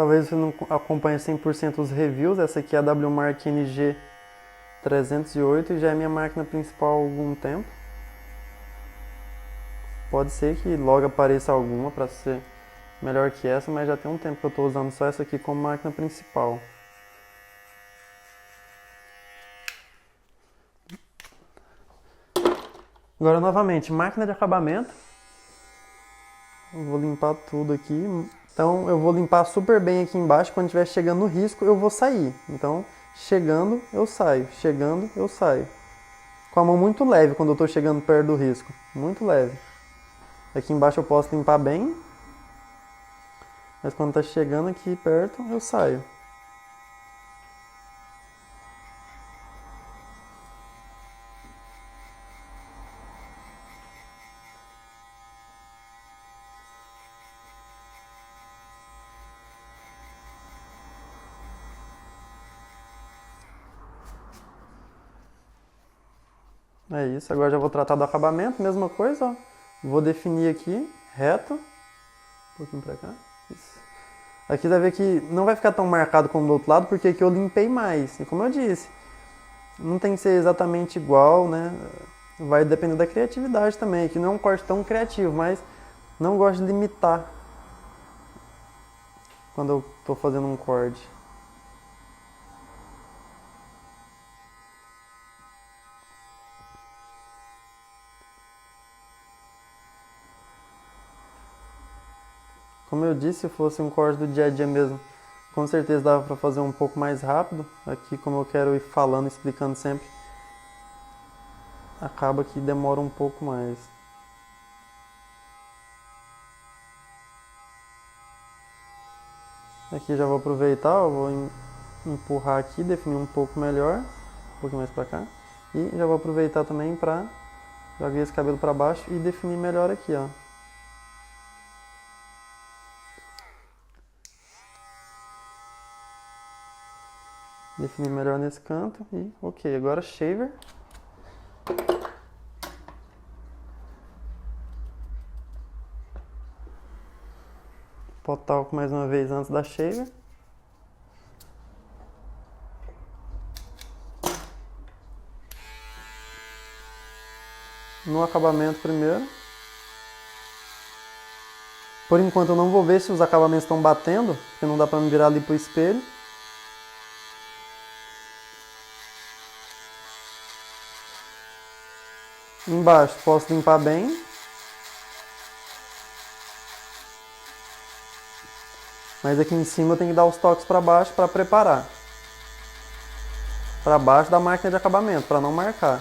Talvez você não acompanhe 100% os reviews. Essa aqui é a WMark NG 308 e já é minha máquina principal há algum tempo. Pode ser que logo apareça alguma para ser melhor que essa, mas já tem um tempo que eu estou usando só essa aqui como máquina principal. Agora novamente, máquina de acabamento. Eu vou limpar tudo aqui. Então eu vou limpar super bem aqui embaixo. Quando estiver chegando no risco, eu vou sair. Então, chegando, eu saio. Chegando, eu saio. Com a mão muito leve quando eu estou chegando perto do risco. Muito leve. Aqui embaixo eu posso limpar bem. Mas quando está chegando aqui perto, eu saio. É isso, agora já vou tratar do acabamento, mesma coisa, ó. Vou definir aqui, reto. Um pouquinho pra cá. Isso. Aqui vai ver que não vai ficar tão marcado como do outro lado, porque aqui eu limpei mais. E como eu disse, não tem que ser exatamente igual, né? Vai depender da criatividade também. Aqui não é um corte tão criativo, mas não gosto de limitar quando eu tô fazendo um corte. Como eu disse, se fosse um corte do dia a dia mesmo, com certeza dava para fazer um pouco mais rápido. Aqui, como eu quero ir falando, explicando sempre, acaba que demora um pouco mais. Aqui já vou aproveitar, eu vou empurrar aqui, definir um pouco melhor, um pouquinho mais para cá. E já vou aproveitar também para jogar esse cabelo para baixo e definir melhor aqui, ó. Definir melhor nesse canto e ok, agora shaver. Pó talco mais uma vez antes da shaver. No acabamento primeiro. Por enquanto eu não vou ver se os acabamentos estão batendo, porque não dá pra me virar ali pro espelho. Embaixo posso limpar bem. Mas aqui em cima eu tenho que dar os toques para baixo para preparar. Para baixo da máquina de acabamento, para não marcar.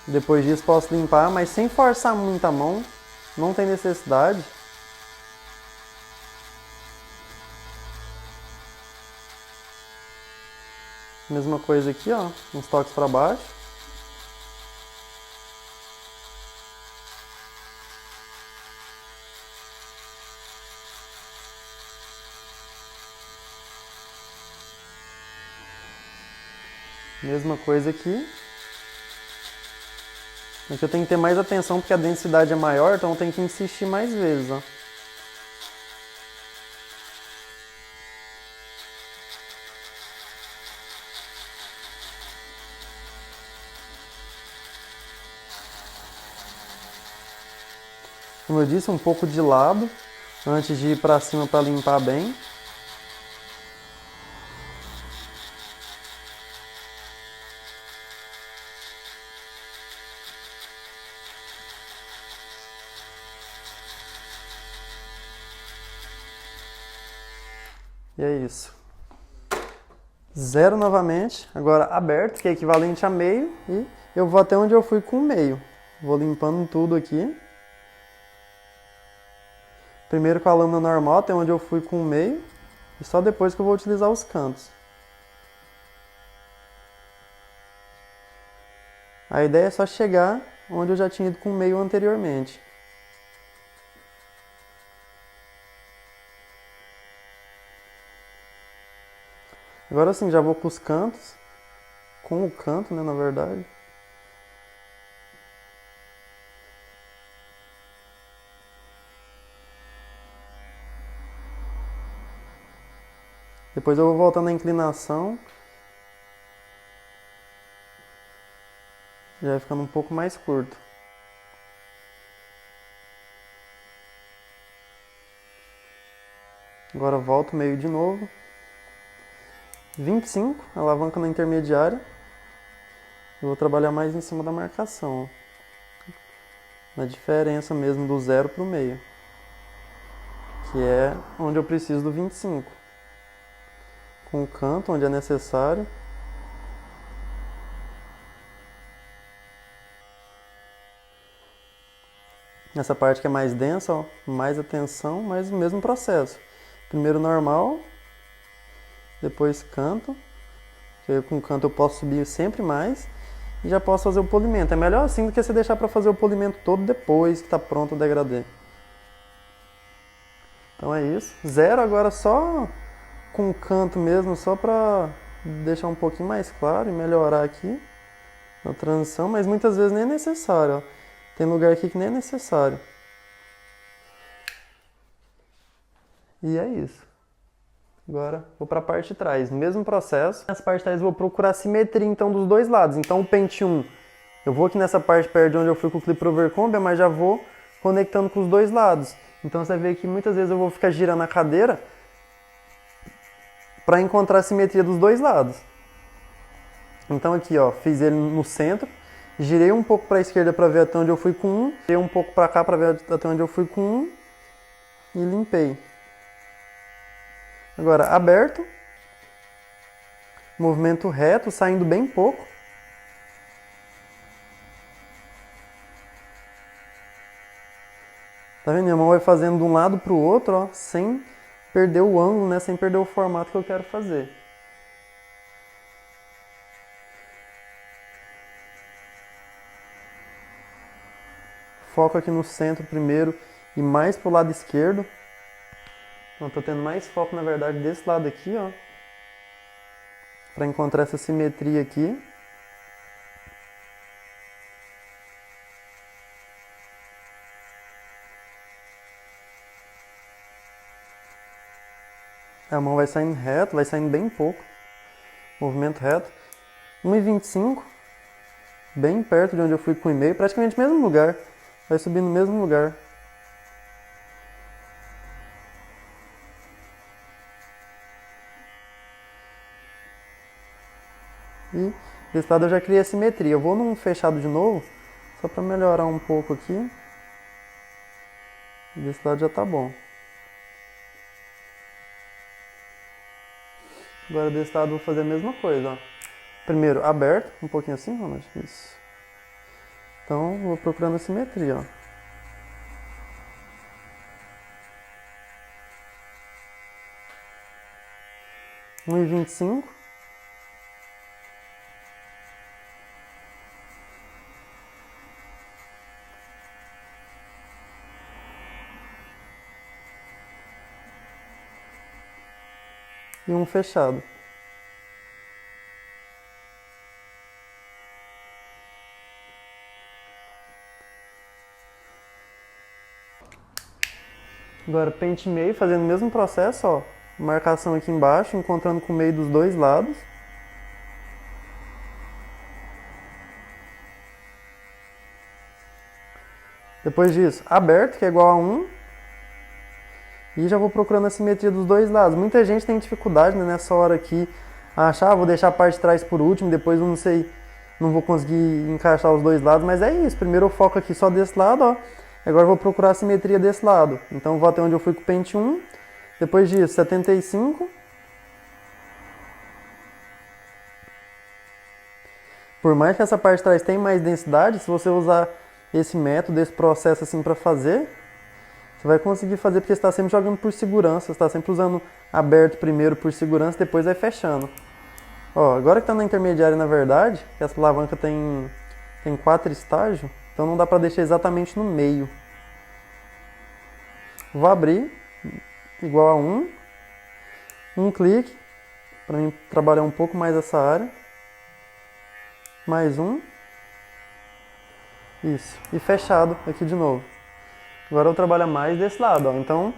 Depois disso posso limpar, mas sem forçar muito a mão. Não tem necessidade. Mesma coisa aqui, ó. Uns toques para baixo. Mesma coisa aqui. Aqui eu tenho que ter mais atenção porque a densidade é maior, então eu tenho que insistir mais vezes, ó. Como eu disse, um pouco de lado, antes de ir para cima para limpar bem. E é isso. Zero novamente, agora aberto, que é equivalente a meio, e eu vou até onde eu fui com meio. Vou limpando tudo aqui. Primeiro com a lâmina normal, até onde eu fui com meio, e só depois que eu vou utilizar os cantos. A ideia é só chegar onde eu já tinha ido com meio anteriormente. Agora sim, já vou com os cantos, com o canto, né, na verdade. Depois eu vou voltando na inclinação. Já vai ficando um pouco mais curto. Agora volto meio de novo. 25, alavanca na intermediária. Eu vou trabalhar mais em cima da marcação, ó. Na diferença mesmo do 0 para o meio. Que é onde eu preciso do 25. Com o canto, onde é necessário. Nessa parte que é mais densa, ó, mais atenção, mas o mesmo processo. Primeiro normal, depois canto, que com canto eu posso subir sempre mais e já posso fazer o polimento. É melhor assim do que você deixar para fazer o polimento todo depois que está pronto o degradê. Então é isso. 0 agora só com o canto mesmo, só para deixar um pouquinho mais claro e melhorar aqui na transição, mas muitas vezes nem é necessário, ó. Tem lugar aqui que nem é necessário. E é isso. Agora vou para a parte de trás. Mesmo processo. Nessa parte de trás eu vou procurar simetria então dos dois lados. Então o pente 1, eu vou aqui nessa parte perto de onde eu fui com o clip overcomb, mas já vou conectando com os dois lados. Então você vai ver que muitas vezes eu vou ficar girando a cadeira para encontrar a simetria dos dois lados. Então aqui, ó, fiz ele no centro. Girei um pouco para a esquerda para ver até onde eu fui com um. Girei um pouco para cá para ver até onde eu fui com um. E limpei. Agora, aberto. Movimento reto, saindo bem pouco. Tá vendo? Minha mão vai fazendo de um lado para o outro, ó, sem perder o ângulo, né? Sem perder o formato que eu quero fazer. Foco aqui no centro primeiro e mais pro lado esquerdo. Então, tô tendo mais foco, na verdade, desse lado aqui, ó. Para encontrar essa simetria aqui. A mão vai saindo reto, vai saindo bem pouco. Movimento reto. 1,25. Bem perto de onde eu fui com o e-mail, praticamente no mesmo lugar. Vai subir no mesmo lugar. E desse lado eu já criei a simetria. Eu vou num fechado de novo, só para melhorar um pouco aqui. Desse lado já tá bom. Agora desse lado eu vou fazer a mesma coisa, ó. Primeiro aberto, um pouquinho assim, Ronald. Isso. Então vou procurando a simetria, ó. E 1,25. E um fechado. Agora pente meio, fazendo o mesmo processo, ó. Marcação aqui embaixo, encontrando com o meio dos dois lados. Depois disso, aberto, que é igual a 1. E já vou procurando a simetria dos dois lados. Muita gente tem dificuldade, né, nessa hora aqui, achar, vou deixar a parte de trás por último, depois eu não sei, não vou conseguir encaixar os dois lados, mas é isso. Primeiro eu foco aqui só desse lado, ó. Agora eu vou procurar a simetria desse lado. Então eu vou até onde eu fui com o pente 1. Depois disso, 75. Por mais que essa parte de trás tenha mais densidade, se você usar esse método, esse processo assim para fazer, você vai conseguir fazer porque você está sempre jogando por segurança, você está sempre usando aberto primeiro por segurança, depois vai fechando. Ó, agora que está na intermediária, na verdade, que essa alavanca tem 4 estágios, então não dá para deixar exatamente no meio. Vou abrir, igual a 1, um clique, para mim trabalhar um pouco mais essa área. Mais um. Isso. E fechado aqui de novo. Agora eu trabalho mais desse lado, ó. Então,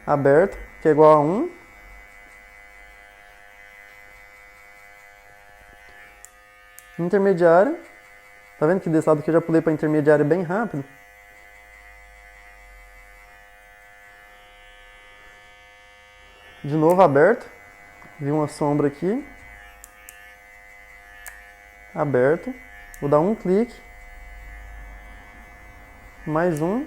aberto, que é igual a 1. Intermediária. Tá vendo que desse lado aqui eu já pulei para intermediária bem rápido? De novo aberto. Vi uma sombra aqui. Aberto. Vou dar um clique. Mais um.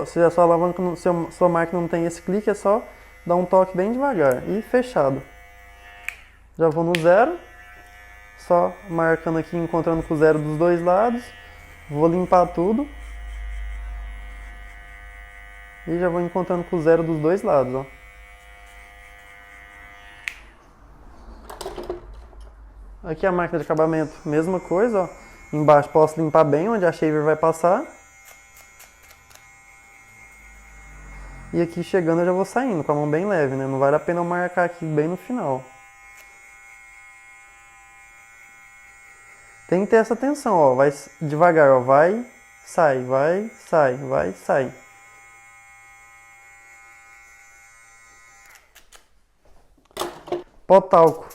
Se a sua alavanca, se a sua máquina não tem esse clique, é só dar um toque bem devagar. E fechado. Já vou no zero. Só marcando aqui, encontrando com o zero dos dois lados. Vou limpar tudo. E já vou encontrando com o zero dos dois lados, ó. Aqui a máquina de acabamento, mesma coisa, ó. Embaixo posso limpar bem onde a shaver vai passar. E aqui chegando eu já vou saindo com a mão bem leve, né? Não vale a pena eu marcar aqui bem no final. Tem que ter essa atenção, ó. Vai devagar, ó. Vai, sai, vai, sai, vai, sai. Pó talco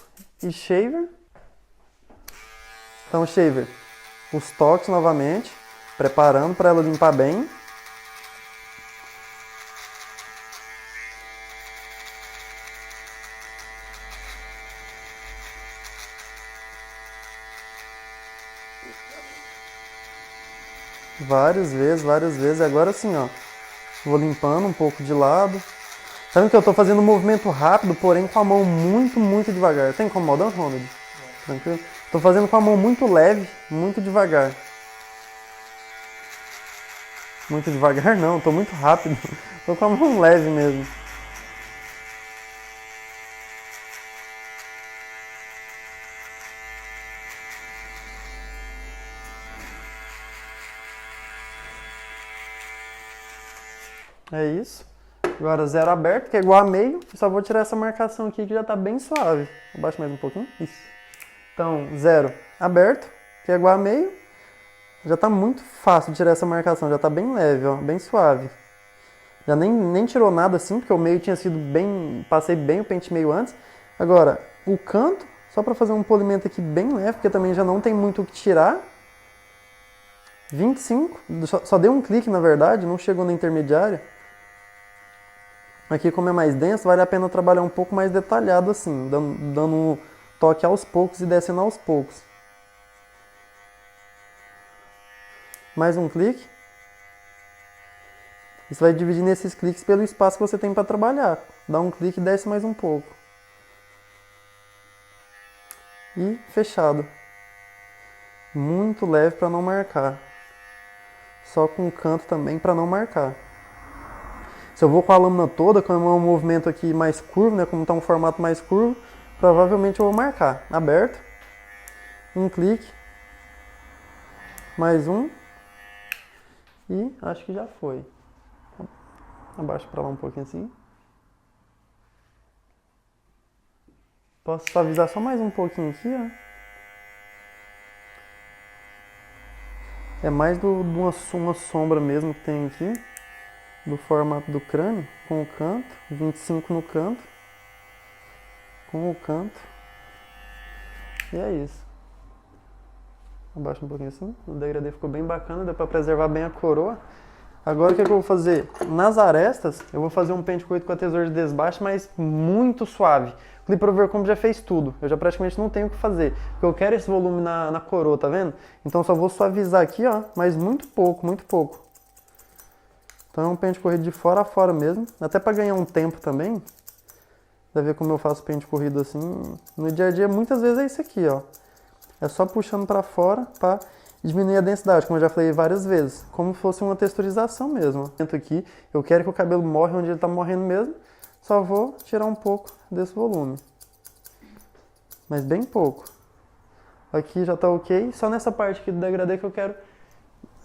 e shaver. Então, shaver, os toques novamente, preparando para ela limpar bem. Várias vezes. Agora sim, ó. Vou limpando um pouco de lado. Tá vendo que eu tô fazendo um movimento rápido, porém com a mão muito devagar. Tá incomodando, Ronald? Tranquilo? Tô fazendo com a mão muito leve, muito devagar. Muito devagar não, tô muito rápido. Tô com a mão leve mesmo. É isso. Agora zero aberto, que é igual a meio. Só vou tirar essa marcação aqui que já tá bem suave. Abaixa mais um pouquinho. Isso. Então, zero aberto, que é igual a meio. Já tá muito fácil de tirar essa marcação. Já tá bem leve, ó. Bem suave. Já nem tirou nada assim, porque o meio tinha sido bem... Passei bem o pente meio antes. Agora, o canto, só pra fazer um polimento aqui bem leve, porque também já não tem muito o que tirar. 25. Só dei um clique, na verdade, não chegou na intermediária. Aqui, como é mais denso, vale a pena trabalhar um pouco mais detalhado assim, dando um toque aos poucos e descendo aos poucos. Mais um clique. E você vai dividir nesses cliques pelo espaço que você tem para trabalhar. Dá um clique e desce mais um pouco. E fechado. Muito leve para não marcar. Só com o canto também para não marcar. Se eu vou com a lâmina toda, como é um movimento aqui mais curvo, né, como está um formato mais curvo, provavelmente eu vou marcar. Aberto. Um clique. Mais um. E acho que já foi. Abaixa para lá um pouquinho assim. Posso suavizar só mais um pouquinho aqui, ó. É mais de uma sombra mesmo que tem aqui. Do formato do crânio, com o canto. 25 no canto. Com o canto. E é isso. Abaixa um pouquinho assim. O degradê ficou bem bacana, deu para preservar bem a coroa. Agora o que eu vou fazer? Nas arestas, eu vou fazer um pente corrido com a tesoura de desbaste, mas muito suave. O Clip Overcomb já fez tudo. Eu já praticamente não tenho o que fazer. Porque eu quero esse volume na coroa, tá vendo? Então só vou suavizar aqui, ó, mas muito pouco, muito pouco. Então é um pente corrido de fora a fora mesmo. Até para ganhar um tempo também. Deve ver como eu faço pente corrido assim. No dia a dia, muitas vezes é isso aqui, ó. É só puxando para fora para diminuir a densidade, como eu já falei várias vezes. Como se fosse uma texturização mesmo. Aqui, eu quero que o cabelo morre onde ele está morrendo mesmo. Só vou tirar um pouco desse volume. Mas bem pouco. Aqui já está ok. Só nessa parte aqui do degradê que eu quero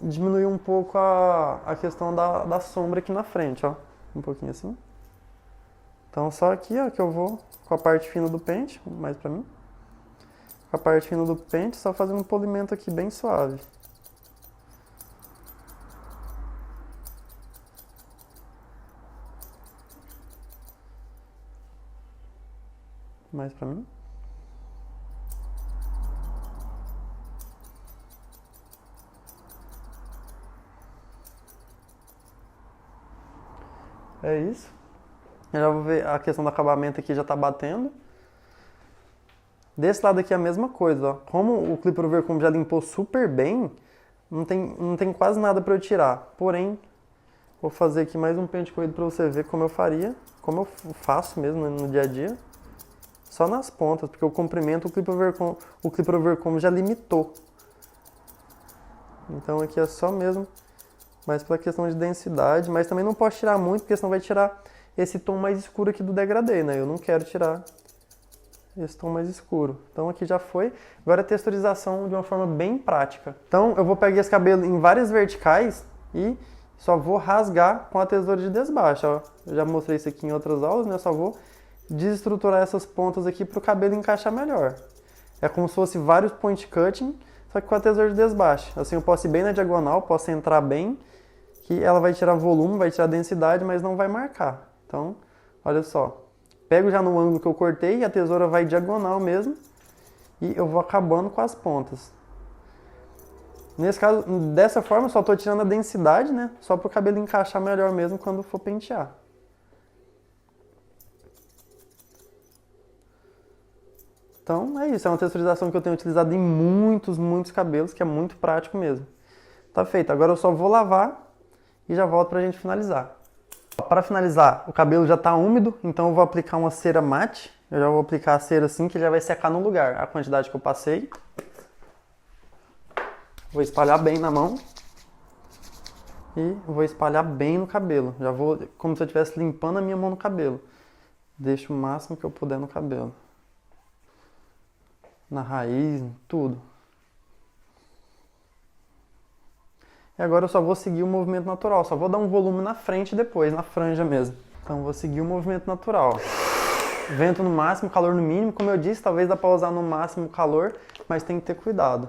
diminuir um pouco a questão da sombra aqui na frente, ó. Um pouquinho assim. Então só aqui, ó, que eu vou com a parte fina do pente, mais pra mim. Com a parte fina do pente, só fazendo um polimento aqui bem suave. Mais pra mim. É isso. Eu já vou ver a questão do acabamento aqui, já tá batendo. Desse lado aqui é a mesma coisa, ó. Como o Clipper Overcomb já limpou super bem, não tem quase nada para eu tirar. Porém, vou fazer aqui mais um pente corrido para você ver como eu faria, como eu faço mesmo no dia a dia. Só nas pontas, porque o comprimento o Clipper Overcomb já limitou. Então aqui é só mesmo mais pela questão de densidade, mas também não posso tirar muito, porque senão vai tirar esse tom mais escuro aqui do degradê, né? Eu não quero tirar esse tom mais escuro. Então aqui já foi. Agora a texturização de uma forma bem prática. Então eu vou pegar esse cabelo em várias verticais e só vou rasgar com a tesoura de desbaixo. Ó. Eu já mostrei isso aqui em outras aulas, né? Eu só vou desestruturar essas pontas aqui para o cabelo encaixar melhor. É como se fosse vários point cutting, só que com a tesoura de desbaixo. Assim eu posso ir bem na diagonal, posso entrar bem, que ela vai tirar volume, vai tirar densidade, mas não vai marcar. Então, olha só. Pego já no ângulo que eu cortei e a tesoura vai diagonal mesmo e eu vou acabando com as pontas. Nesse caso, dessa forma, eu só estou tirando a densidade, né? Só para o cabelo encaixar melhor mesmo quando for pentear. Então é isso, é uma texturização que eu tenho utilizado em muitos cabelos, que é muito prático mesmo. Tá feito, agora eu só vou lavar e já volto pra gente finalizar. Para finalizar, o cabelo já está úmido, então eu vou aplicar uma cera mate. Eu já vou aplicar a cera assim, que já vai secar no lugar, a quantidade que eu passei. Vou espalhar bem na mão. E vou espalhar bem no cabelo. Já vou, como se eu estivesse limpando a minha mão no cabelo. Deixo o máximo que eu puder no cabelo. Na raiz, tudo. E agora eu só vou seguir o movimento natural. Só vou dar um volume na frente depois, na franja mesmo. Então vou seguir o movimento natural. Vento no máximo, calor no mínimo. Como eu disse, talvez dá para usar no máximo calor, mas tem que ter cuidado.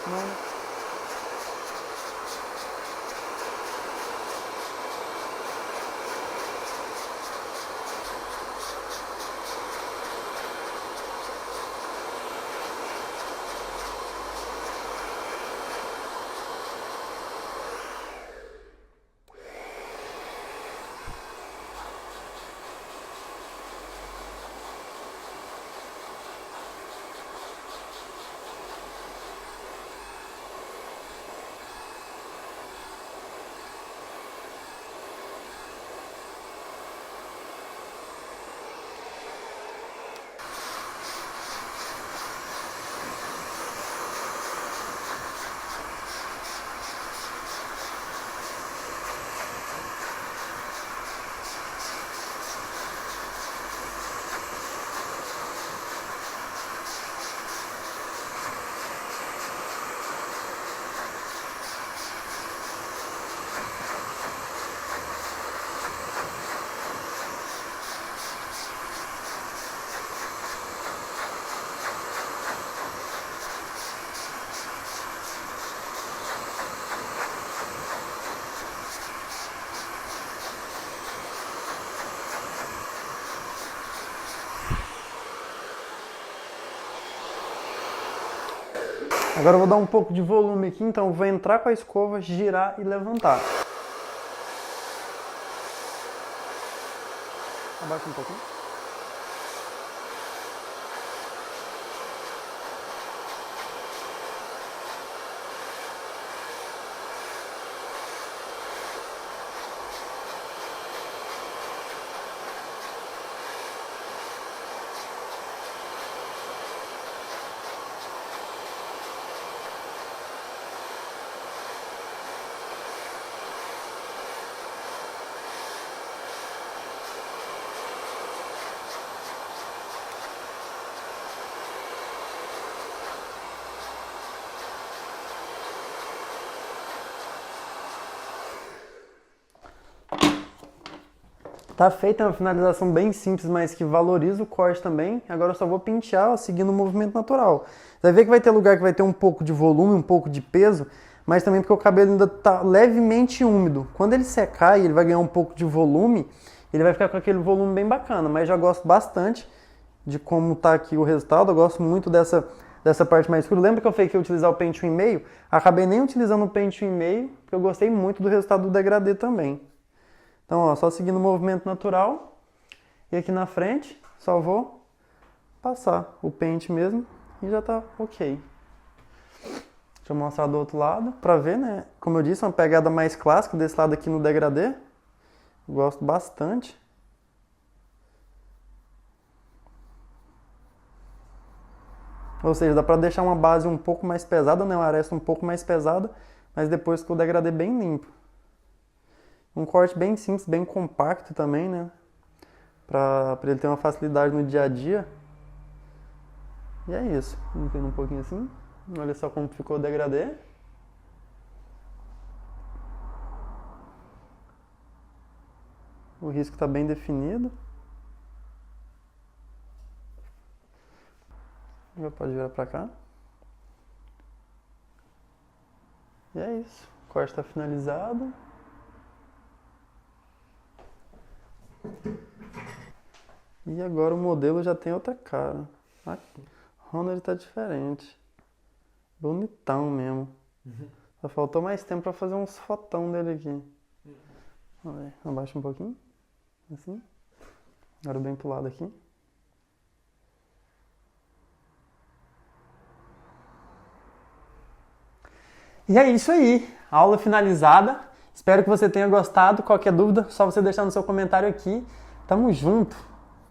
Não. Agora eu vou dar um pouco de volume aqui, então eu vou entrar com a escova, girar e levantar. Abaixa um pouquinho. Tá feita uma finalização bem simples, mas que valoriza o corte também. Agora eu só vou pentear, ó, seguindo o movimento natural. Você vai ver que vai ter lugar que vai ter um pouco de volume, um pouco de peso, mas também porque o cabelo ainda tá levemente úmido. Quando ele secar e ele vai ganhar um pouco de volume, ele vai ficar com aquele volume bem bacana. Mas já gosto bastante de como tá aqui o resultado. Eu gosto muito dessa parte mais escura. Lembra que eu falei que ia utilizar o pente 1,5? Acabei nem utilizando o pente 1,5, porque eu gostei muito do resultado do degradê também. Então, ó, só seguindo o movimento natural. E aqui na frente, só vou passar o pente mesmo e já tá ok. Deixa eu mostrar do outro lado pra ver, né? Como eu disse, uma pegada mais clássica desse lado aqui no degradê. Gosto bastante. Ou seja, dá pra deixar uma base um pouco mais pesada, né? Uma aresta um pouco mais pesada, mas depois com o degradê bem limpo. Um corte bem simples, bem compacto também, né? Pra ele ter uma facilidade no dia a dia. E é isso. Limpando um pouquinho assim. Olha só como ficou o degradê. O risco está bem definido. Já pode virar pra cá. E é isso. O corte está finalizado. E agora o modelo já tem outra cara. O Ronald tá diferente. Bonitão mesmo. Só faltou mais tempo pra fazer uns fotão dele aqui. Vamos ver. Abaixa um pouquinho. Assim. Agora bem pro lado aqui. E é isso aí. Aula finalizada. Espero que você tenha gostado. Qualquer dúvida, só você deixar no seu comentário aqui. Tamo junto!